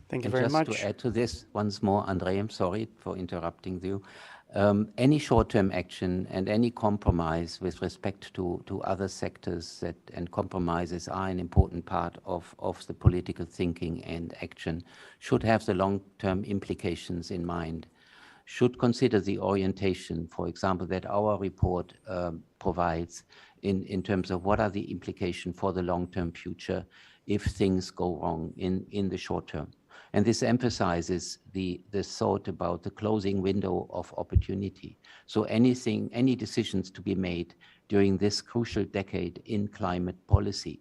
Thank you very much. Just to add to this once more, Andre, I'm sorry for interrupting you. Any short-term action and any compromise with respect to other sectors and compromises are an important part of the political thinking and action, should have the long-term implications in mind, should consider the orientation, for example, that our report provides in terms of what are the implications for the long-term future if things go wrong in the short term. And this emphasizes the thought about the closing window of opportunity. So any decisions to be made during this crucial decade in climate policy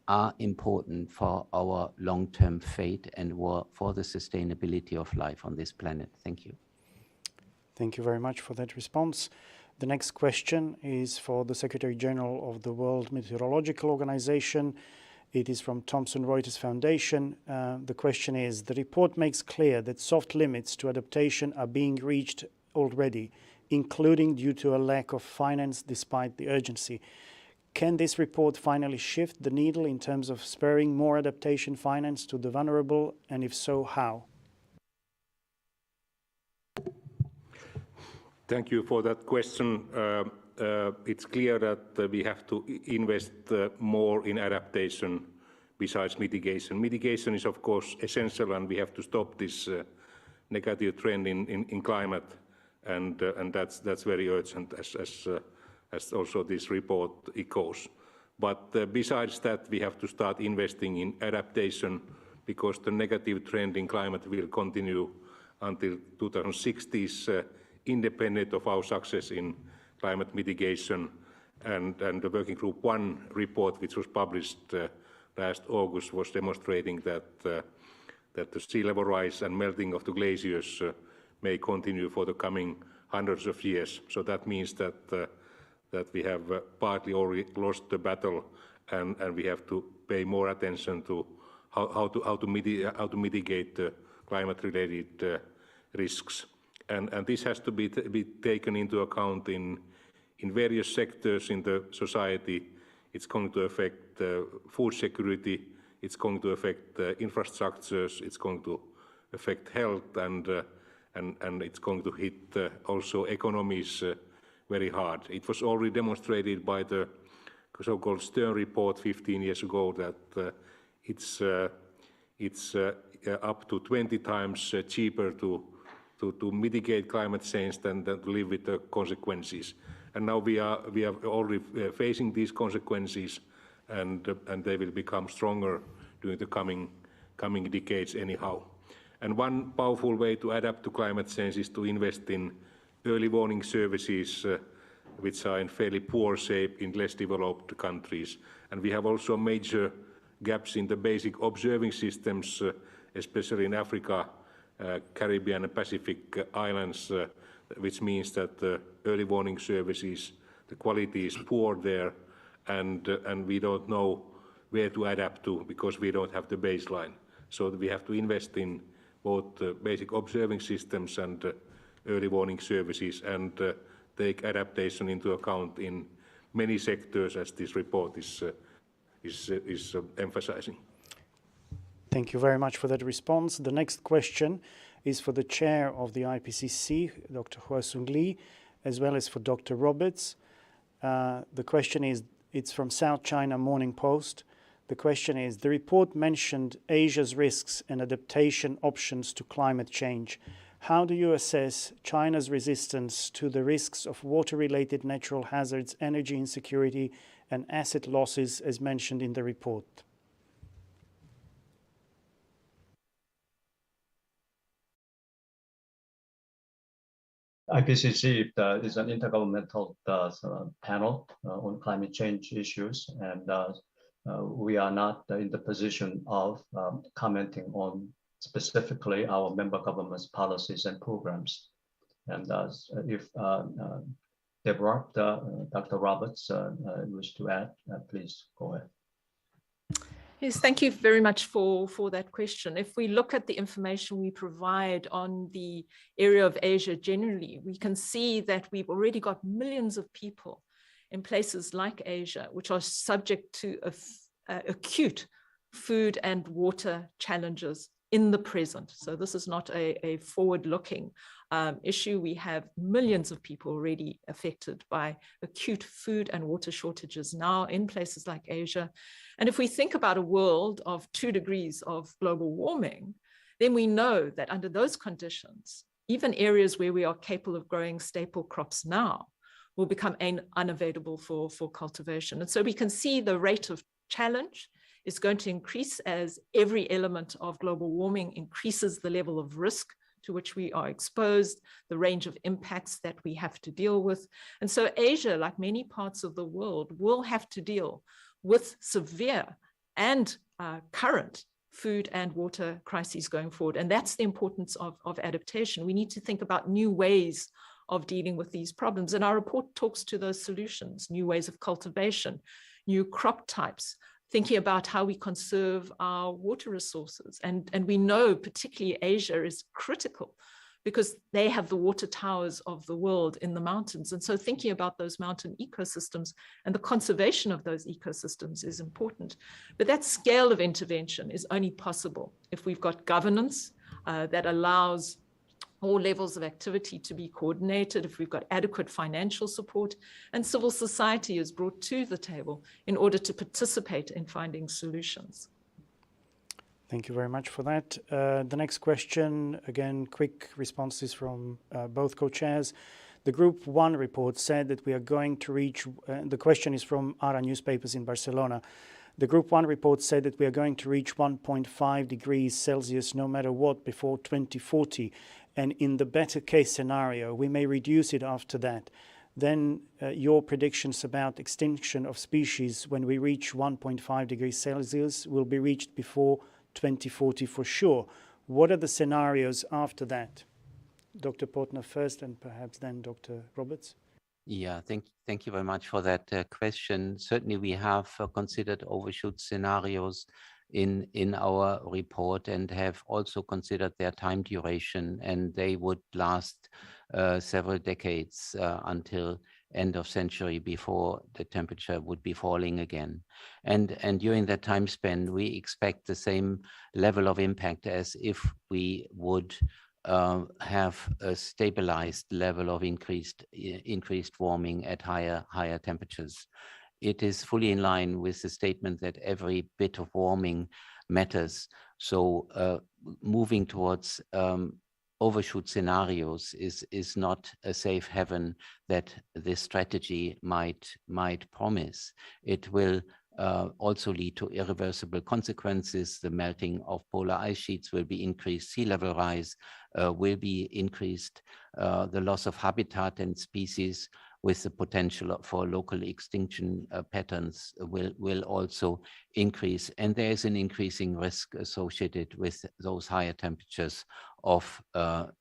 are important for our long-term fate and for the sustainability of life on this planet. Thank you. Thank you very much for that response. The next question is for the Secretary General of the World Meteorological Organization. It is from Thomson Reuters Foundation. The question is, the report makes clear that soft limits to adaptation are being reached already, including due to a lack of finance despite the urgency. Can this report finally shift the needle in terms of spurring more adaptation finance to the vulnerable, and if so, how? Thank you for that question. It's clear that we have to invest more in adaptation besides mitigation. Mitigation is, of course, essential, and we have to stop this negative trend in climate, and that's very urgent, as also this report echoes. But besides that, we have to start investing in adaptation, because the negative trend in climate will continue until 2060s, independent of our success in climate mitigation. And the Working Group 1 report, which was published last August, was demonstrating that the sea level rise and melting of the glaciers may continue for the coming hundreds of years. So that means that that we have partly already lost the battle, and we have to pay more attention to how to mitigate climate-related risks, and this has to be taken into account in various sectors in the society. It's going to affect food security. It's going to affect infrastructures. It's going to affect health, and it's going to hit also economies very hard. It was already demonstrated by the so-called Stern report 15 years ago that it's up to 20 times cheaper to mitigate climate change than to live with the consequences. And now we are already facing these consequences, and they will become stronger during the coming decades anyhow. And one powerful way to adapt to climate change is to invest in early warning services, which are in fairly poor shape in less developed countries. And we have also major gaps in the basic observing systems, especially in Africa, Caribbean and Pacific islands, which means that early warning services, the quality is poor there, and we don't know where to adapt to because we don't have the baseline. So we have to invest in both basic observing systems and early warning services, and take adaptation into account in many sectors, as this report is emphasizing. Thank you very much for that response. The next question is for the chair of the IPCC, Dr. Hwa-Sung Lee, as well as for Dr. Roberts. The question is, it's from South China Morning Post. The question is, the report mentioned Asia's risks and adaptation options to climate change. How do you assess China's resistance to the risks of water-related natural hazards, energy insecurity, and asset losses as mentioned in the report? IPCC is an intergovernmental panel on climate change issues, and we are not in the position of commenting on specifically our member governments' policies and programs. And if Deborah, Dr. Roberts wish to add, please go ahead. Yes, thank you very much for that question. If we look at the information we provide on the area of Asia generally, we can see that we've already got millions of people in places like Asia, which are subject to acute food and water challenges in the present. So this is not a forward-looking issue. We have millions of people already affected by acute food and water shortages now in places like Asia. And if we think about a world of 2 degrees of global warming, then we know that under those conditions, even areas where we are capable of growing staple crops now will become unavailable for cultivation. And so we can see the rate of challenge is going to increase as every element of global warming increases the level of risk to which we are exposed, the range of impacts that we have to deal with. And so Asia, like many parts of the world, will have to deal with severe and current food and water crises going forward. And that's the importance of adaptation. We need to think about new ways of dealing with these problems. And our report talks to those solutions, new ways of cultivation, new crop types, thinking about how we conserve our water resources. And we know particularly Asia is critical because they have the water towers of the world in the mountains. And so thinking about those mountain ecosystems and the conservation of those ecosystems is important. But that scale of intervention is only possible if we've got governance that allows all levels of activity to be coordinated, if we've got adequate financial support, and civil society is brought to the table in order to participate in finding solutions. Thank you very much for that. The next question, again, quick responses from both co-chairs. The Group 1 report said that we are going to reach, the question is from ARA newspapers in Barcelona. The Group 1 report said that we are going to reach 1.5 degrees Celsius no matter what before 2040. And in the better case scenario, we may reduce it after that. Then your predictions about extinction of species when we reach 1.5 degrees Celsius will be reached before 2040 for sure. What are the scenarios after that? Dr. Portner first and perhaps then Dr. Roberts. Yeah, thank you very much for that question. Certainly we have considered overshoot scenarios in our report and have also considered their time duration, and they would last several decades until end of century before the temperature would be falling again. And during that time span, we expect the same level of impact as if we would have a stabilized level of increased warming at higher temperatures. It is fully in line with the statement that every bit of warming matters. So moving towards overshoot scenarios is not a safe haven that this strategy might promise. It will also lead to irreversible consequences. The melting of polar ice sheets will be increased, sea level rise will be increased, the loss of habitat and species with the potential for local extinction patterns will also increase. And there is an increasing risk associated with those higher temperatures of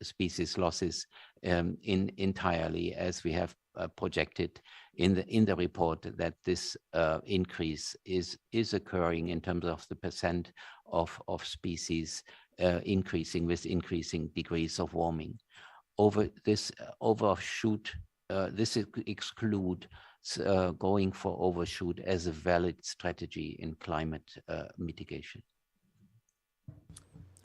species losses entirely, as we have projected in the report, that this increase is occurring in terms of the percent of species increasing with increasing degrees of warming. This exclude going for overshoot as a valid strategy in climate mitigation.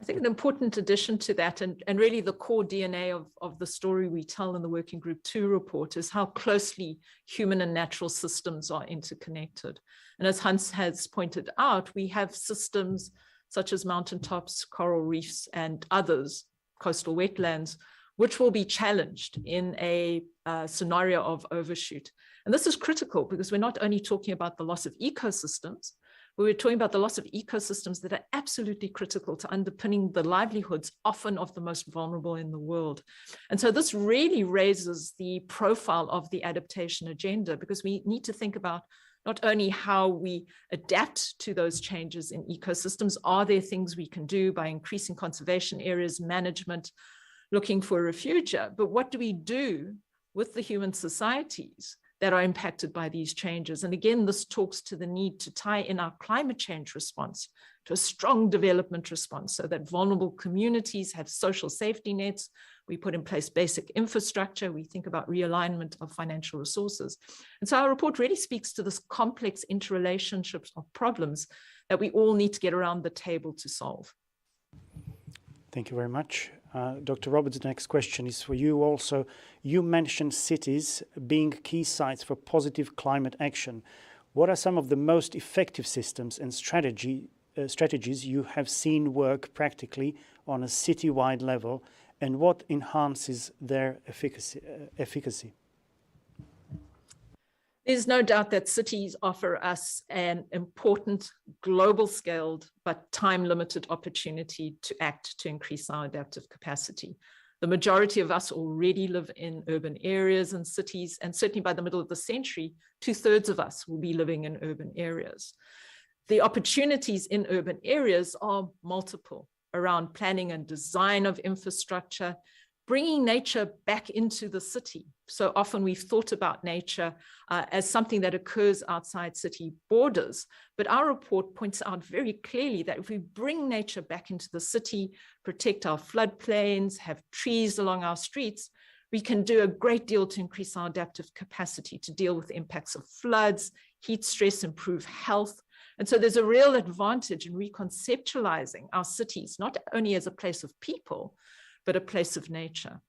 I think an important addition to that, and really the core DNA of the story we tell in the Working Group 2 report, is how closely human and natural systems are interconnected. And as Hans has pointed out, we have systems such as mountaintops, coral reefs, and others, coastal wetlands, which will be challenged in a scenario of overshoot. And this is critical because we're not only talking about the loss of ecosystems, but we're talking about the loss of ecosystems that are absolutely critical to underpinning the livelihoods, often of the most vulnerable in the world. And so this really raises the profile of the adaptation agenda, because we need to think about not only how we adapt to those changes in ecosystems, are there things we can do by increasing conservation areas, management, looking for a future, but what do we do with the human societies that are impacted by these changes? And again, this talks to the need to tie in our climate change response to a strong development response, so that vulnerable communities have social safety nets. We put in place basic infrastructure. We think about realignment of financial resources. And so our report really speaks to this complex interrelationships of problems that we all need to get around the table to solve. Thank you very much. Dr. Roberts, the next question is for you also. You mentioned cities being key sites for positive climate action. What are some of the most effective systems and strategies you have seen work practically on a citywide level, and what enhances their efficacy? There's no doubt that cities offer us an important global-scaled but time-limited opportunity to act to increase our adaptive capacity. The majority of us already live in urban areas and cities, and certainly by the middle of the century, 2/3 of us will be living in urban areas. The opportunities in urban areas are multiple around planning and design of infrastructure, bringing nature back into the city. So often we've thought about nature as something that occurs outside city borders, but our report points out very clearly that if we bring nature back into the city, protect our floodplains, have trees along our streets, we can do a great deal to increase our adaptive capacity to deal with the impacts of floods, heat stress, improve health. And so there's a real advantage in reconceptualizing our cities, not only as a place of people, but a place of nature.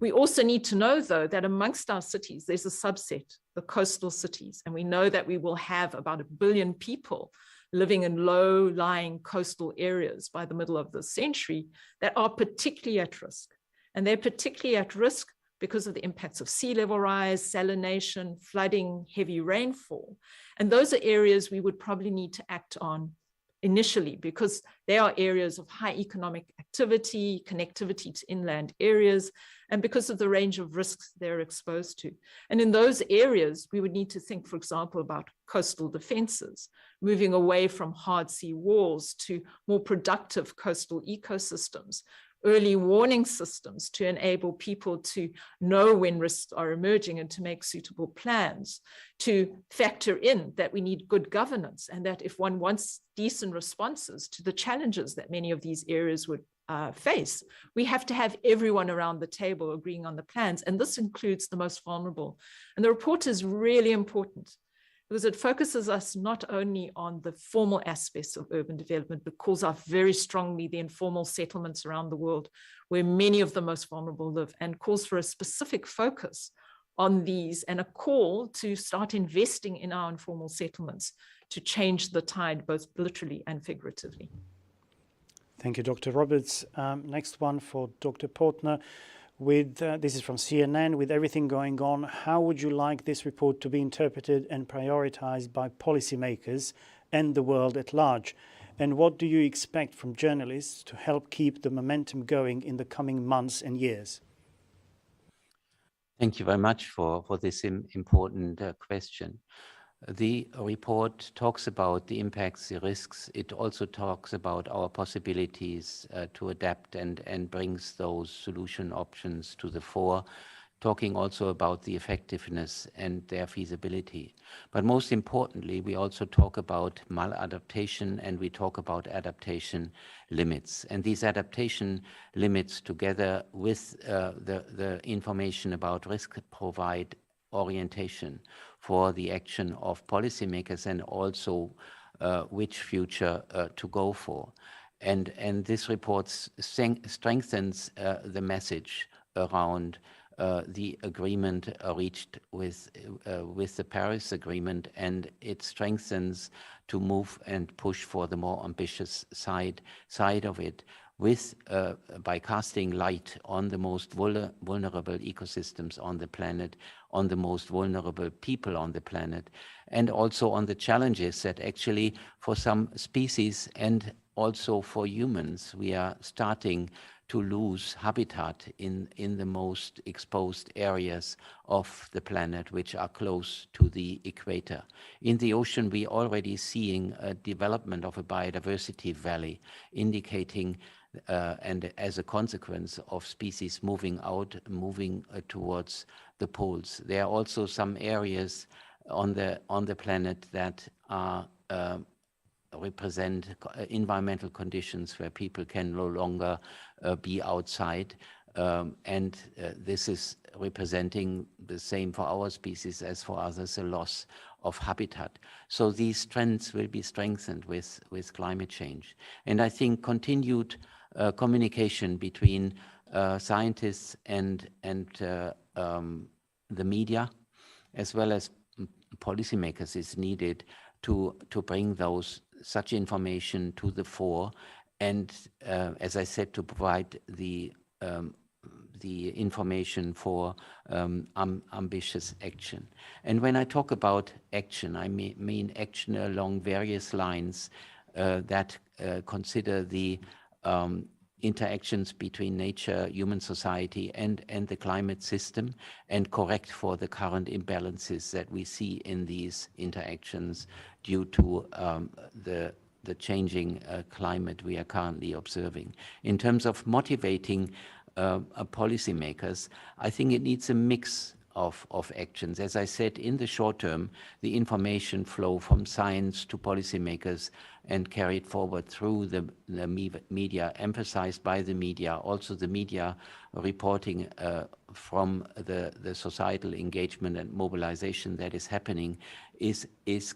We also need to know, though, that amongst our cities, there's a subset, the coastal cities, and we know that we will have about 1 billion people living in low-lying coastal areas by the middle of the century that are particularly at risk. And they're particularly at risk because of the impacts of sea level rise, salination, flooding, heavy rainfall. And those are areas we would probably need to act on initially, because they are areas of high economic activity, connectivity to inland areas, and because of the range of risks they're exposed to. And in those areas, we would need to think, for example, about coastal defenses, moving away from hard sea walls to more productive coastal ecosystems, early warning systems to enable people to know when risks are emerging and to make suitable plans, to factor in that we need good governance and that if one wants decent responses to the challenges that many of these areas would face, we have to have everyone around the table agreeing on the plans, and this includes the most vulnerable. And the report is really important because it focuses us not only on the formal aspects of urban development, but calls out very strongly the informal settlements around the world where many of the most vulnerable live, and calls for a specific focus on these and a call to start investing in our informal settlements to change the tide, both literally and figuratively. Thank you, Dr. Roberts. Next one for Dr. Portner. This is from CNN. With everything going on, how would you like this report to be interpreted and prioritized by policymakers and the world at large? And what do you expect from journalists to help keep the momentum going in the coming months and years? Thank you very much for this important question. The report talks about the impacts, the risks. It also talks about our possibilities to adapt and brings those solution options to the fore, talking also about the effectiveness and their feasibility. But most importantly, we also talk about maladaptation and we talk about adaptation limits. And these adaptation limits, together with the information about risk, provide orientation for the action of policymakers and also which future to go for. And this report strengthens the message around the agreement reached with the Paris Agreement, and it strengthens to move and push for the more ambitious side of it, by casting light on the most vulnerable ecosystems on the planet, on the most vulnerable people on the planet, and also on the challenges that actually for some species and also for humans, we are starting to lose habitat in the most exposed areas of the planet, which are close to the equator. In the ocean, we already seeing a development of a biodiversity valley, indicating and as a consequence of species moving towards the poles. There are also some areas on the planet that are represent environmental conditions where people can no longer be outside, and this is representing the same for our species as for others, a loss of habitat. So these trends will be strengthened with climate change. And I think continued communication between scientists and the media, as well as policymakers, is needed to bring such information to the fore, and as I said, to provide the information for ambitious action. And when I talk about action, I mean action along various lines that consider the interactions between nature, human society, and the climate system, and correct for the current imbalances that we see in these interactions due to the changing climate we are currently observing. In terms of motivating policymakers, I think it needs a mix of actions. As I said, in the short term, the information flow from science to policymakers and carried forward through the media, emphasized by the media, also the media reporting from the societal engagement and mobilization that is happening is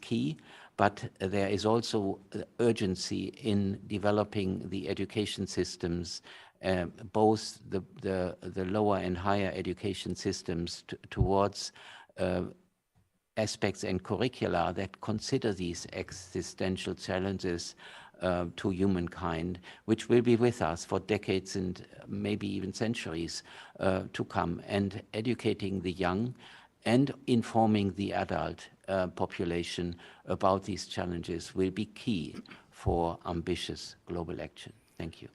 key. But there is also urgency in developing the education systems, both the lower and higher education systems towards aspects and curricula that consider these existential challenges to humankind, which will be with us for decades and maybe even centuries to come, and educating the young and informing the adult population about these challenges will be key for ambitious global action. Thank you.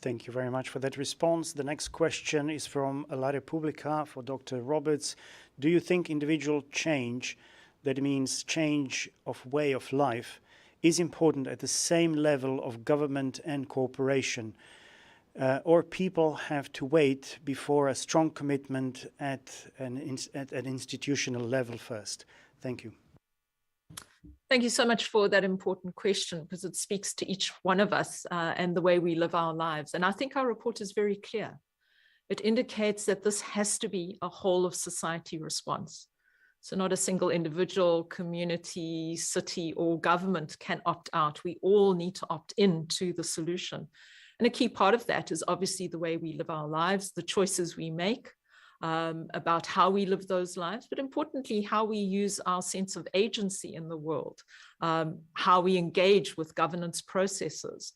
Thank you very much for that response. The next question is from La Repubblica for Dr. Roberts. Do you think individual change, that means change of way of life, is important at the same level of government and cooperation? or people have to wait before a strong commitment at an institutional level first? Thank you. Thank you so much for that important question, because it speaks to each one of us and the way we live our lives. And I think our report is very clear. It indicates that this has to be a whole of society response. So not a single individual, community, city, or government can opt out. We all need to opt in to the solution. And a key part of that is obviously the way we live our lives, the choices we make, about how we live those lives, but importantly, how we use our sense of agency in the world, how we engage with governance processes,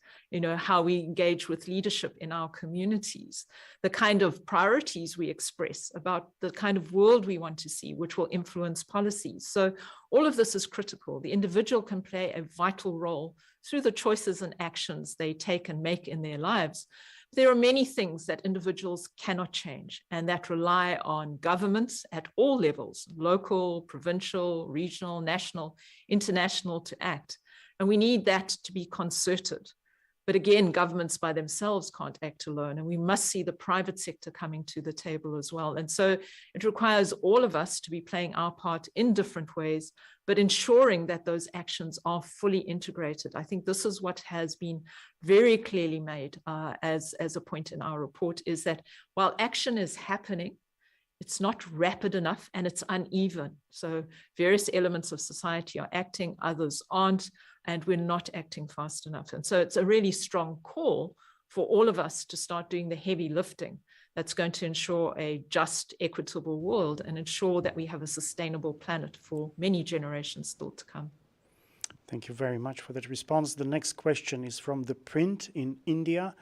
how we engage with leadership in our communities, the kind of priorities we express about the kind of world we want to see, which will influence policies. So all of this is critical. The individual can play a vital role through the choices and actions they take and make in their lives. There are many things that individuals cannot change and that rely on governments at all levels, local, provincial, regional, national, international, to act. And we need that to be concerted. But again, governments by themselves can't act alone, and we must see the private sector coming to the table as well. And so it requires all of us to be playing our part in different ways, but ensuring that those actions are fully integrated. I think this is what has been very clearly made as a point in our report, is that while action is happening, it's not rapid enough and it's uneven. So various elements of society are acting, others aren't, and we're not acting fast enough. And so it's a really strong call for all of us to start doing the heavy lifting that's going to ensure a just, equitable world and ensure that we have a sustainable planet for many generations still to come. Thank you very much for that response. The next question is from The Print in India.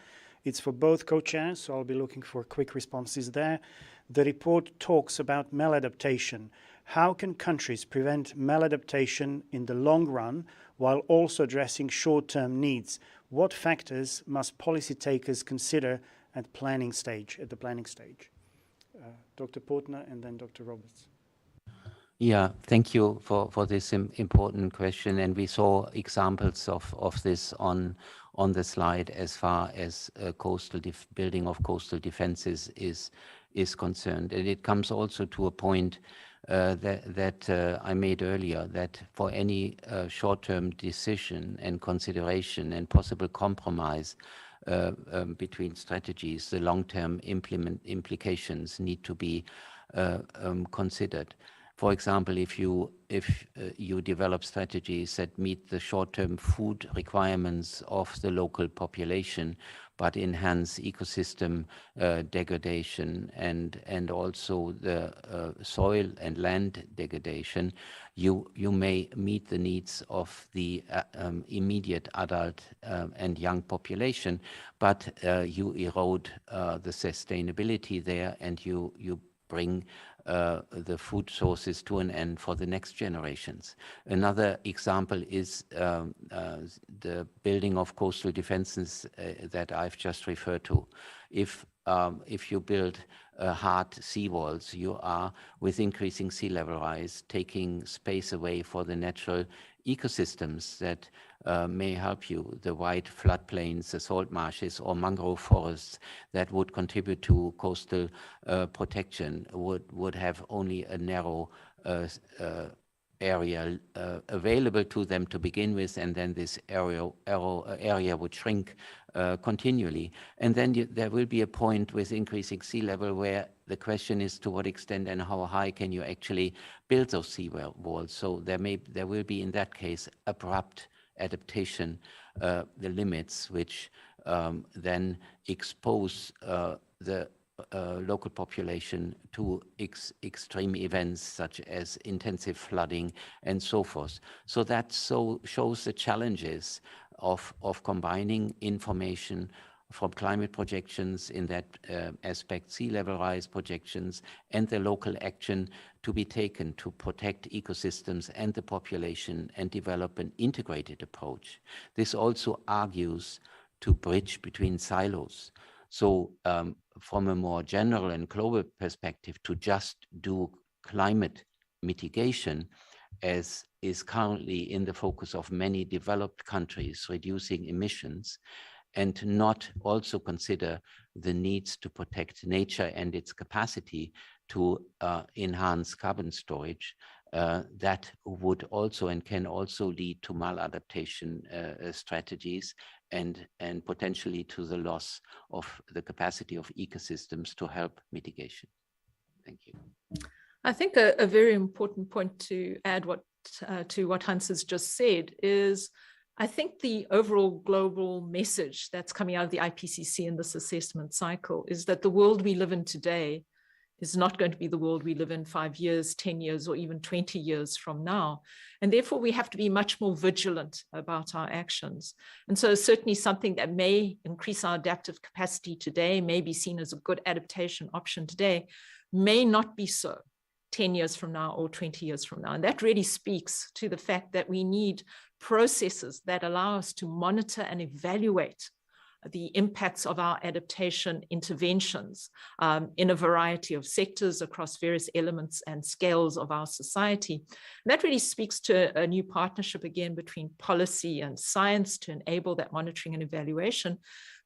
It's for both co-chairs, so I'll be looking for quick responses there. The report talks about maladaptation. How can countries prevent maladaptation in the long run while also addressing short-term needs? What factors must policy takers consider at the planning stage? Dr. Portner and then Dr. Roberts. Yeah, thank you for this important question. And we saw examples of this on the slide as far as building of coastal defenses is concerned. And it comes also to a point that I made earlier, that for any short-term decision and consideration and possible compromise between strategies, the long-term implications need to be considered. For example, if you develop strategies that meet the short-term food requirements of the local population, but enhance ecosystem degradation and also the soil and land degradation, you may meet the needs of the immediate adult and young population, but you erode the sustainability there, and you bring the food sources to an end for the next generations. Another example is the building of coastal defenses that I've just referred to. If you build hard seawalls, you are, with increasing sea level rise, taking space away for the natural ecosystems that may help you, the wide floodplains, the salt marshes, or mangrove forests that would contribute to coastal protection would have only a narrow area available to them to begin with, and then this area would shrink continually. And then there will be a point with increasing sea level where the question is to what extent and how high can you actually build those sea walls. So there will be in that case abrupt adaptation, the limits which then expose the local population to extreme events such as intensive flooding and so forth. So that shows the challenges of combining information from climate projections in that aspect, sea level rise projections, and the local action to be taken to protect ecosystems and the population and develop an integrated approach. This also argues to bridge between silos. So from a more general and global perspective, to just do climate mitigation, as is currently in the focus of many developed countries, reducing emissions, and not also consider the needs to protect nature and its capacity to enhance carbon storage, that would also and can also lead to maladaptation strategies and potentially to the loss of the capacity of ecosystems to help mitigation. Thank you. I think a very important point to add to what Hans has just said is, I think the overall global message that's coming out of the IPCC in this assessment cycle is that the world we live in today is not going to be the world we live in 5 years, 10 years, or even 20 years from now. And therefore, we have to be much more vigilant about our actions. And so certainly something that may increase our adaptive capacity today, may be seen as a good adaptation option today, may not be so 10 years from now or 20 years from now. And that really speaks to the fact that we need processes that allow us to monitor and evaluate the impacts of our adaptation interventions in a variety of sectors across various elements and scales of our society. And that really speaks to a new partnership again between policy and science to enable that monitoring and evaluation.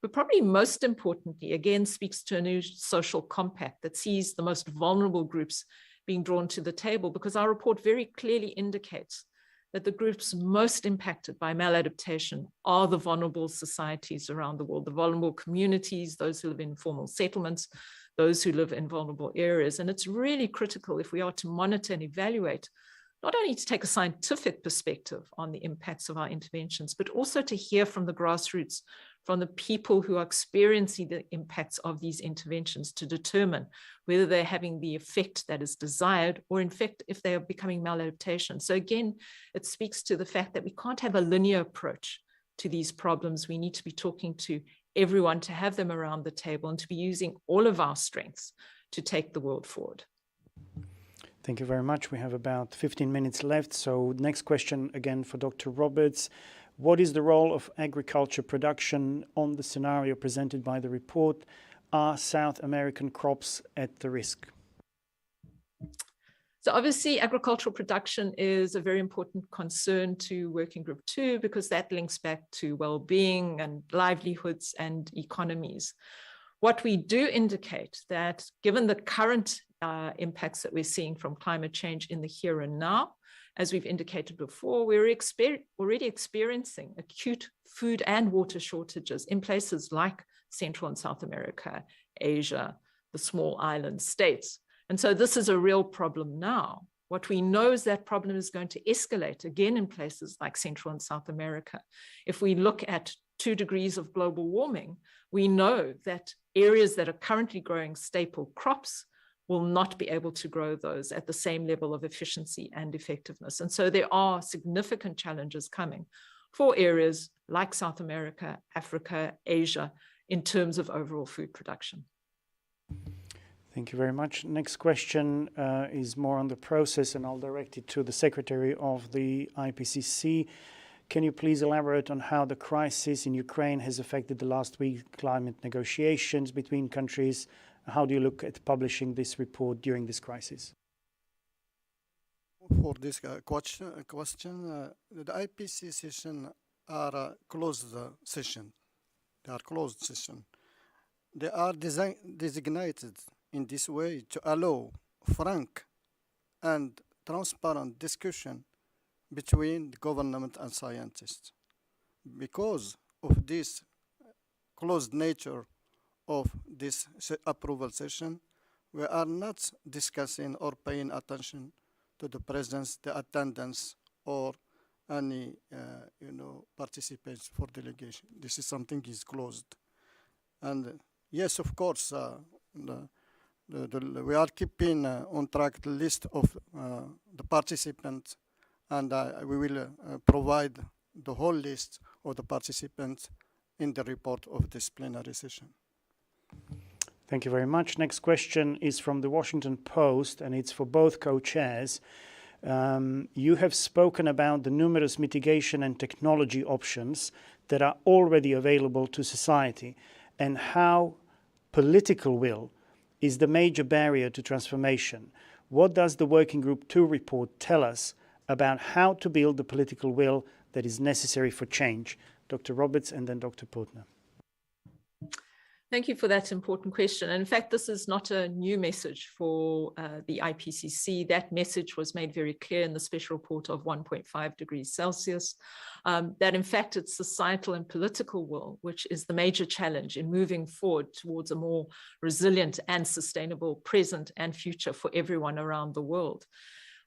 But probably most importantly, again, speaks to a new social compact that sees the most vulnerable groups being drawn to the table, because our report very clearly indicates that the groups most impacted by maladaptation are the vulnerable societies around the world, the vulnerable communities, those who live in informal settlements, those who live in vulnerable areas. And it's really critical, if we are to monitor and evaluate, not only to take a scientific perspective on the impacts of our interventions, but also to hear from the grassroots, from the people who are experiencing the impacts of these interventions, to determine whether they're having the effect that is desired, or in fact, if they are becoming maladaptation. So again, it speaks to the fact that we can't have a linear approach to these problems. We need to be talking to everyone, to have them around the table, and to be using all of our strengths to take the world forward. Thank you very much. We have about 15 minutes left. So next question again for Dr. Roberts. What is the role of agriculture production on the scenario presented by the report? Are South American crops at the risk? So obviously, agricultural production is a very important concern to Working Group 2, because that links back to well-being and livelihoods and economies. What we do indicate that, given the current impacts that we're seeing from climate change in the here and now, as we've indicated before, we're already experiencing acute food and water shortages in places like Central and South America, Asia, the small island states. And so this is a real problem now. What we know is that problem is going to escalate again in places like Central and South America. If we look at 2 degrees of global warming, we know that areas that are currently growing staple crops will not be able to grow those at the same level of efficiency and effectiveness. And so there are significant challenges coming for areas like South America, Africa, Asia, in terms of overall food production. Thank you very much. Next question is more on the process, and I'll direct it to the Secretary of the IPCC. Can you please elaborate on how the crisis in Ukraine has affected the last week's climate negotiations between countries? How do you look at publishing this report during this crisis? For this question, the IPCC session are a closed session. They are closed session. They are designated in this way to allow frank and transparent discussion between the government and scientists. Because of this closed nature of this approval session, we are not discussing or paying attention to the presence, the attendance, or any participants for delegation. This is something is closed. And yes, of course, we are keeping on track the list of the participants, and we will provide the whole list of the participants in the report of this plenary session. Thank you very much. Next question is from the Washington Post, and it's for both co-chairs. You have spoken about the numerous mitigation and technology options that are already available to society, and how political will is the major barrier to transformation. What does the Working Group 2 report tell us about how to build the political will that is necessary for change? Dr. Roberts and then Dr. Putner. Thank you for that important question. And in fact, this is not a new message for the IPCC. That message was made very clear in the special report of 1.5 degrees Celsius, that in fact it's societal and political will, which is the major challenge in moving forward towards a more resilient and sustainable present and future for everyone around the world.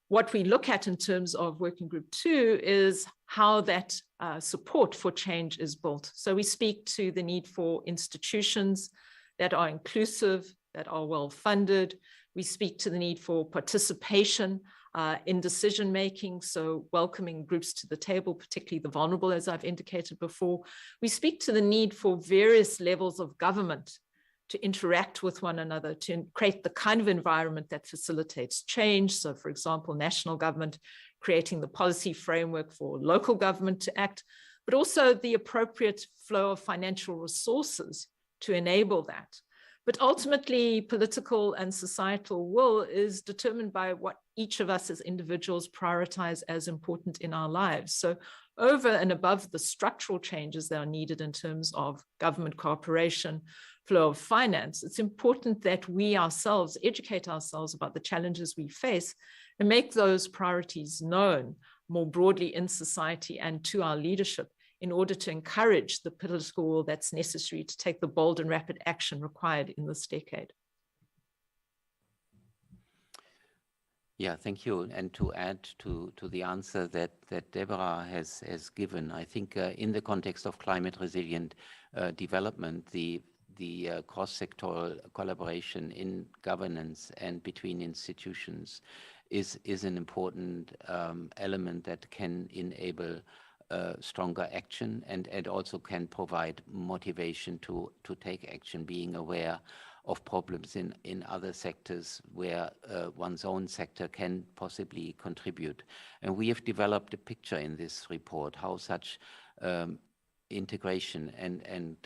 What we look at in terms of Working Group 2 is how that support for change is built. So we speak to the need for institutions that are inclusive, that are well-funded. We speak to the need for participation in decision-making, so welcoming groups to the table, particularly the vulnerable, as I've indicated before. We speak to the need for various levels of government to interact with one another, to create the kind of environment that facilitates change. So for example, national government creating the policy framework for local government to act, but also the appropriate flow of financial resources to enable that. But ultimately, political and societal will is determined by what each of us as individuals prioritize as important in our lives. So over and above the structural changes that are needed in terms of government cooperation, flow of finance, it's important that we ourselves educate ourselves about the challenges we face and make those priorities known more broadly in society and to our leadership in order to encourage the political will that's necessary to take the bold and rapid action required in this decade. Yeah, thank you. And to add to the answer that Deborah has given, I think in the context of climate resilient development, the cross-sectoral collaboration in governance and between institutions is an important element that can enable stronger action and also can provide motivation to take action, being aware of problems in other sectors where one's own sector can possibly contribute. And we have developed a picture in this report how such integration and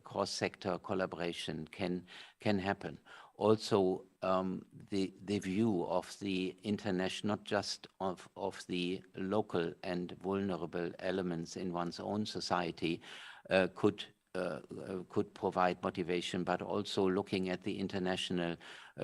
cross-sector collaboration can happen. Also, the view of the international, not just of the local and vulnerable elements in one's own society could provide motivation, but also looking at the international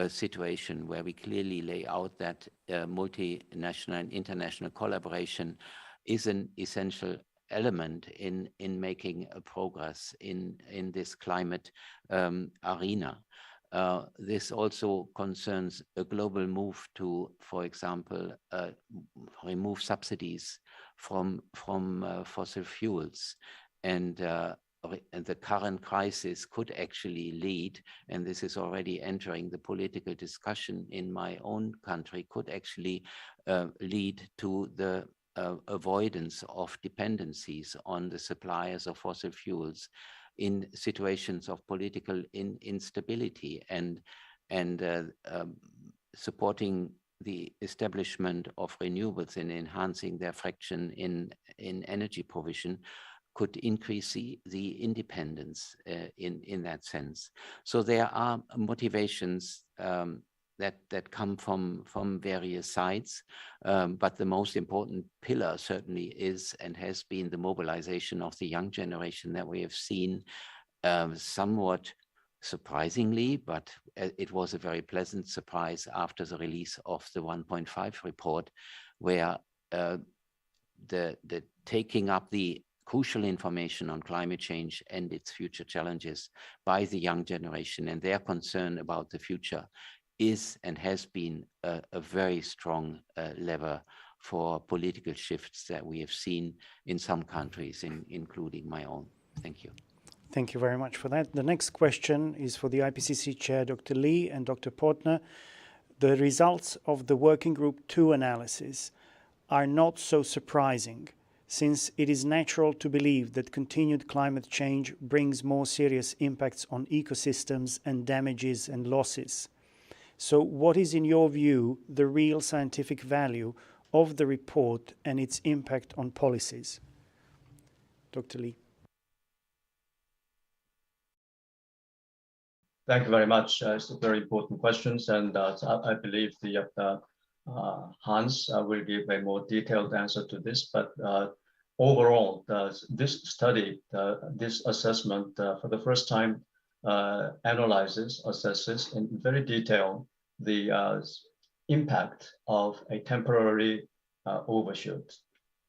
situation where we clearly lay out that multinational and international collaboration is an essential element in making a progress in this climate arena. This also concerns a global move to, for example, remove subsidies from fossil fuels, and the current crisis could actually lead, and this is already entering the political discussion in my own country, could actually lead to the avoidance of dependencies on the suppliers of fossil fuels in situations of political instability, and supporting the establishment of renewables and enhancing their fraction in energy provision could increase the independence in that sense. So there are motivations that come from various sides, but the most important pillar certainly is and has been the mobilization of the young generation that we have seen somewhat surprisingly, but it was a very pleasant surprise after the release of the 1.5 report, where the taking up the crucial information on climate change and its future challenges by the young generation and their concern about the future is and has been a very strong lever for political shifts that we have seen in some countries, including my own. Thank you. Thank you very much for that. The next question is for the IPCC Chair, Dr. Lee and Dr. Portner. The results of the Working Group 2 analysis are not so surprising, since it is natural to believe that continued climate change brings more serious impacts on ecosystems and damages and losses. So what is, in your view, the real scientific value of the report and its impact on policies? Dr. Lee. Thank you very much. It's a very important questions, and I believe Hans will give a more detailed answer to this. But overall, this study, this assessment, for the first time, analyzes, assesses in very detail the impact of a temporary overshoot.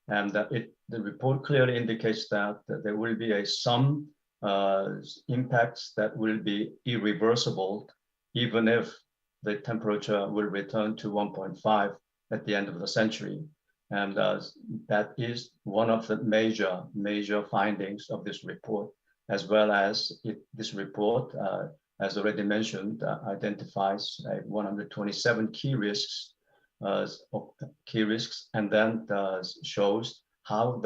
And the report clearly indicates that there will be some impacts that will be irreversible, even if the temperature will return to 1.5 at the end of the century. And that is one of the major findings of this report, as well as this report, as already mentioned, identifies 127 key risks, and then shows how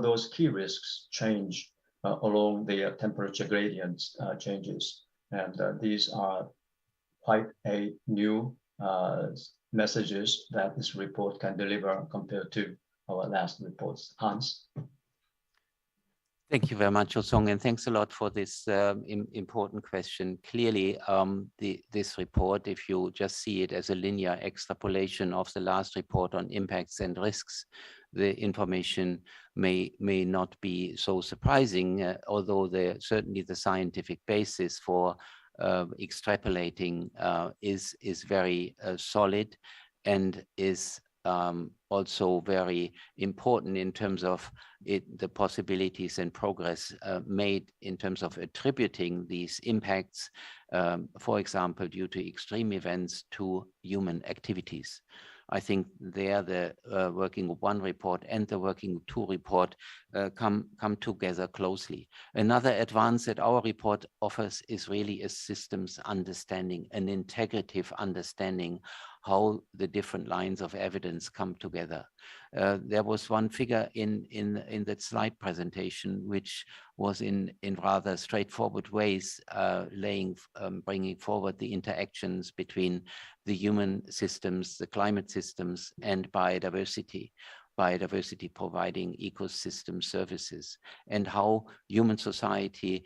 those key risks change along the temperature gradient changes. And these are quite a new messages that this report can deliver compared to our last reports. Hans? Thank you very much, Osong, and thanks a lot for this important question. Clearly, this report, if you just see it as a linear extrapolation of the last report on impacts and risks, the information may not be so surprising, although certainly the scientific basis for extrapolating is very solid and is also very important in terms of the possibilities and progress made in terms of attributing these impacts, for example, due to extreme events, to human activities. I think there the Working Group 1 report and the Working Group 2 report come together closely. Another advance that our report offers is really a systems understanding, an integrative understanding how the different lines of evidence come together. There was one figure in that slide presentation, which was in rather straightforward ways, bringing forward the interactions between the human systems, the climate systems, and biodiversity providing ecosystem services, and how human society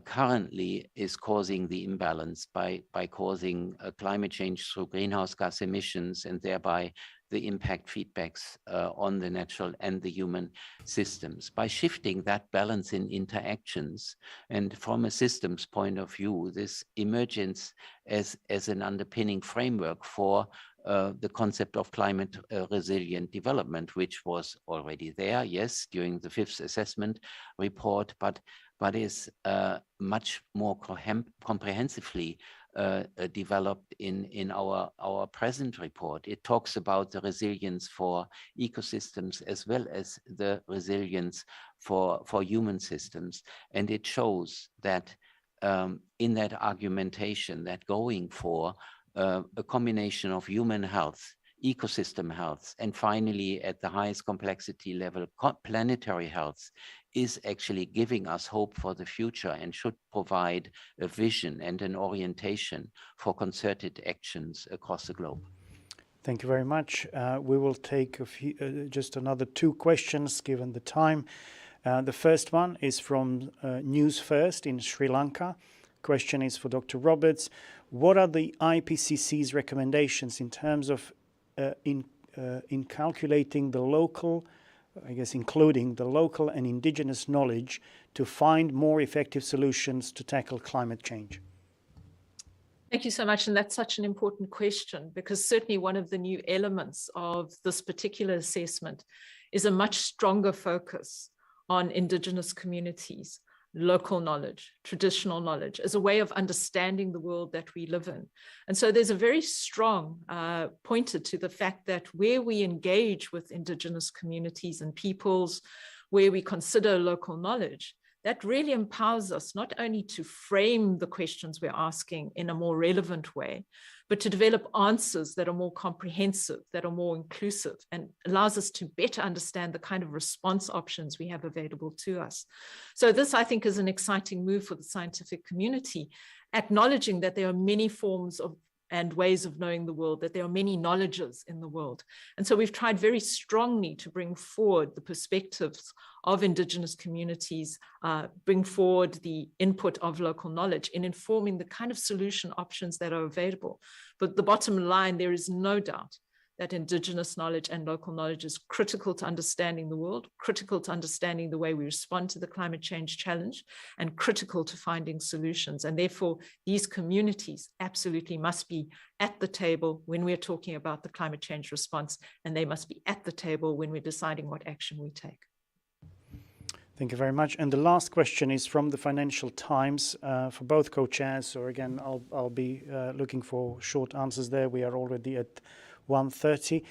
currently is causing the imbalance by causing climate change through greenhouse gas emissions, and thereby the impact feedbacks on the natural and the human systems. By shifting that balance in interactions, and from a systems point of view, this emerges as an underpinning framework for the concept of climate resilient development, which was already there, yes, during the 5th assessment report, but is much more comprehensively developed in our present report. It talks about the resilience for ecosystems as well as the resilience for human systems. And it shows that in that argumentation, that going for a combination of human health, ecosystem health, and finally at the highest complexity level, planetary health, is actually giving us hope for the future and should provide a vision and an orientation for concerted actions across the globe. Thank you very much. We will take just another 2 questions given the time. The first one is from News First in Sri Lanka. Question is for Dr. Roberts. What are the IPCC's recommendations in terms of in calculating the local, I guess including the local and indigenous knowledge to find more effective solutions to tackle climate change? Thank you so much. And that's such an important question, because certainly one of the new elements of this particular assessment is a much stronger focus on indigenous communities, local knowledge, traditional knowledge, as a way of understanding the world that we live in. And so there's a very strong pointer to the fact that where we engage with indigenous communities and peoples, where we consider local knowledge, that really empowers us not only to frame the questions we're asking in a more relevant way, but to develop answers that are more comprehensive, that are more inclusive, and allows us to better understand the kind of response options we have available to us. So this, I think, is an exciting move for the scientific community, acknowledging that there are many forms of and ways of knowing the world, that there are many knowledges in the world. And so we've tried very strongly to bring forward the perspectives of indigenous communities, bring forward the input of local knowledge in informing the kind of solution options that are available. But the bottom line, there is no doubt that indigenous knowledge and local knowledge is critical to understanding the world, critical to understanding the way we respond to the climate change challenge, and critical to finding solutions. And therefore, these communities absolutely must be at the table when we're talking about the climate change response, and they must be at the table when we're deciding what action we take. Thank you very much. And the last question is from the Financial Times for both co-chairs. So again, I'll be looking for short answers there. We are already at 1:30.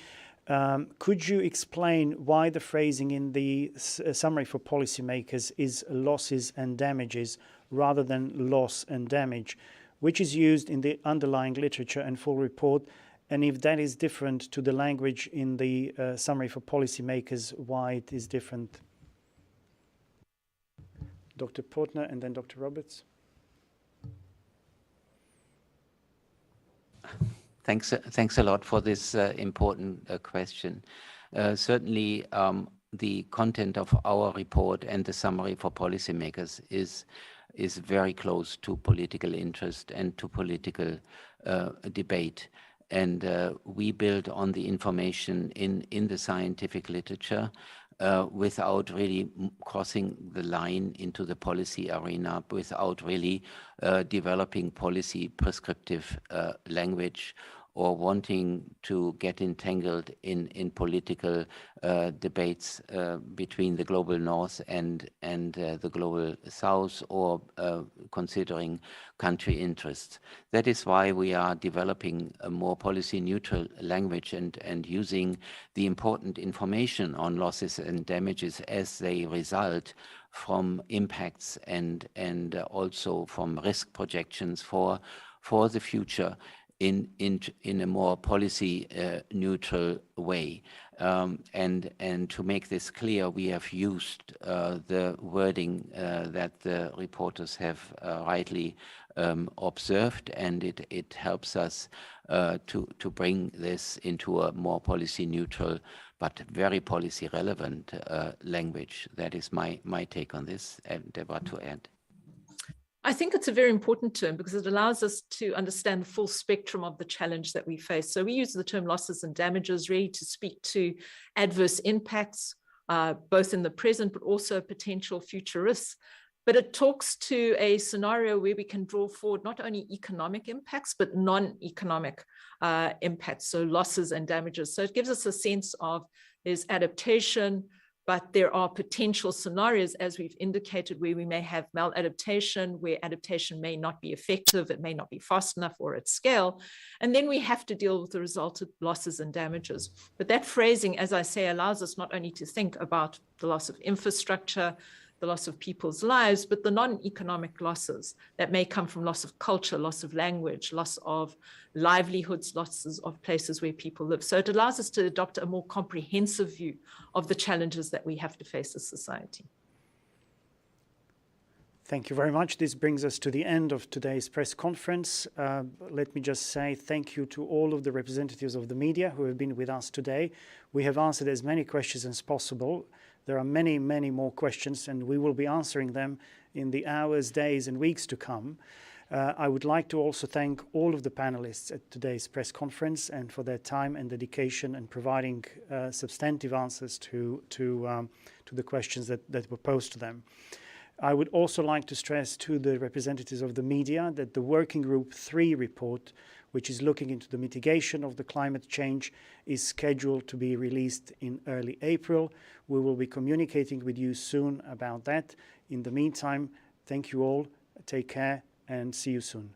Could you explain why the phrasing in the summary for policymakers is losses and damages rather than loss and damage, which is used in the underlying literature and full report? And if that is different to the language in the summary for policymakers, why it is different? Dr. Portner and then Dr. Roberts. Thanks a lot for this important question. Certainly, the content of our report and the summary for policymakers is very close to political interest and to political debate. And we build on the information in the scientific literature without really crossing the line into the policy arena, without really developing policy prescriptive language or wanting to get entangled in political debates between the global north and the global south, or considering country interests. That is why we are developing a more policy neutral language and using the important information on losses and damages as they result from impacts and also from risk projections for the future in a more policy neutral way. And to make this clear, we have used the wording that the reporters have rightly observed, and it helps us to bring this into a more policy neutral but very policy relevant language. That is my take on this. And Deborah, to add. I think it's a very important term because it allows us to understand the full spectrum of the challenge that we face. So we use the term losses and damages really to speak to adverse impacts, both in the present, but also potential future risks. But it talks to a scenario where we can draw forward not only economic impacts, but non-economic impacts, so losses and damages. So it gives us a sense of there's adaptation, but there are potential scenarios, as we've indicated, where we may have maladaptation, where adaptation may not be effective, it may not be fast enough or at scale. And then we have to deal with the resultant losses and damages. But that phrasing, as I say, allows us not only to think about the loss of infrastructure, the loss of people's lives, but the non-economic losses that may come from loss of culture, loss of language, loss of livelihoods, losses of places where people live. So it allows us to adopt a more comprehensive view of the challenges that we have to face as society. Thank you very much. This brings us to the end of today's press conference. Let me just say thank you to all of the representatives of the media who have been with us today. We have answered as many questions as possible. There are many, many more questions, and we will be answering them in the hours, days, and weeks to come. I would like to also thank all of the panelists at today's press conference and for their time and dedication and providing substantive answers to the questions that were posed to them. I would also like to stress to the representatives of the media that the Working Group 3 report, which is looking into the mitigation of the climate change, is scheduled to be released in early April. We will be communicating with you soon about that. In the meantime, thank you all, take care, and see you soon.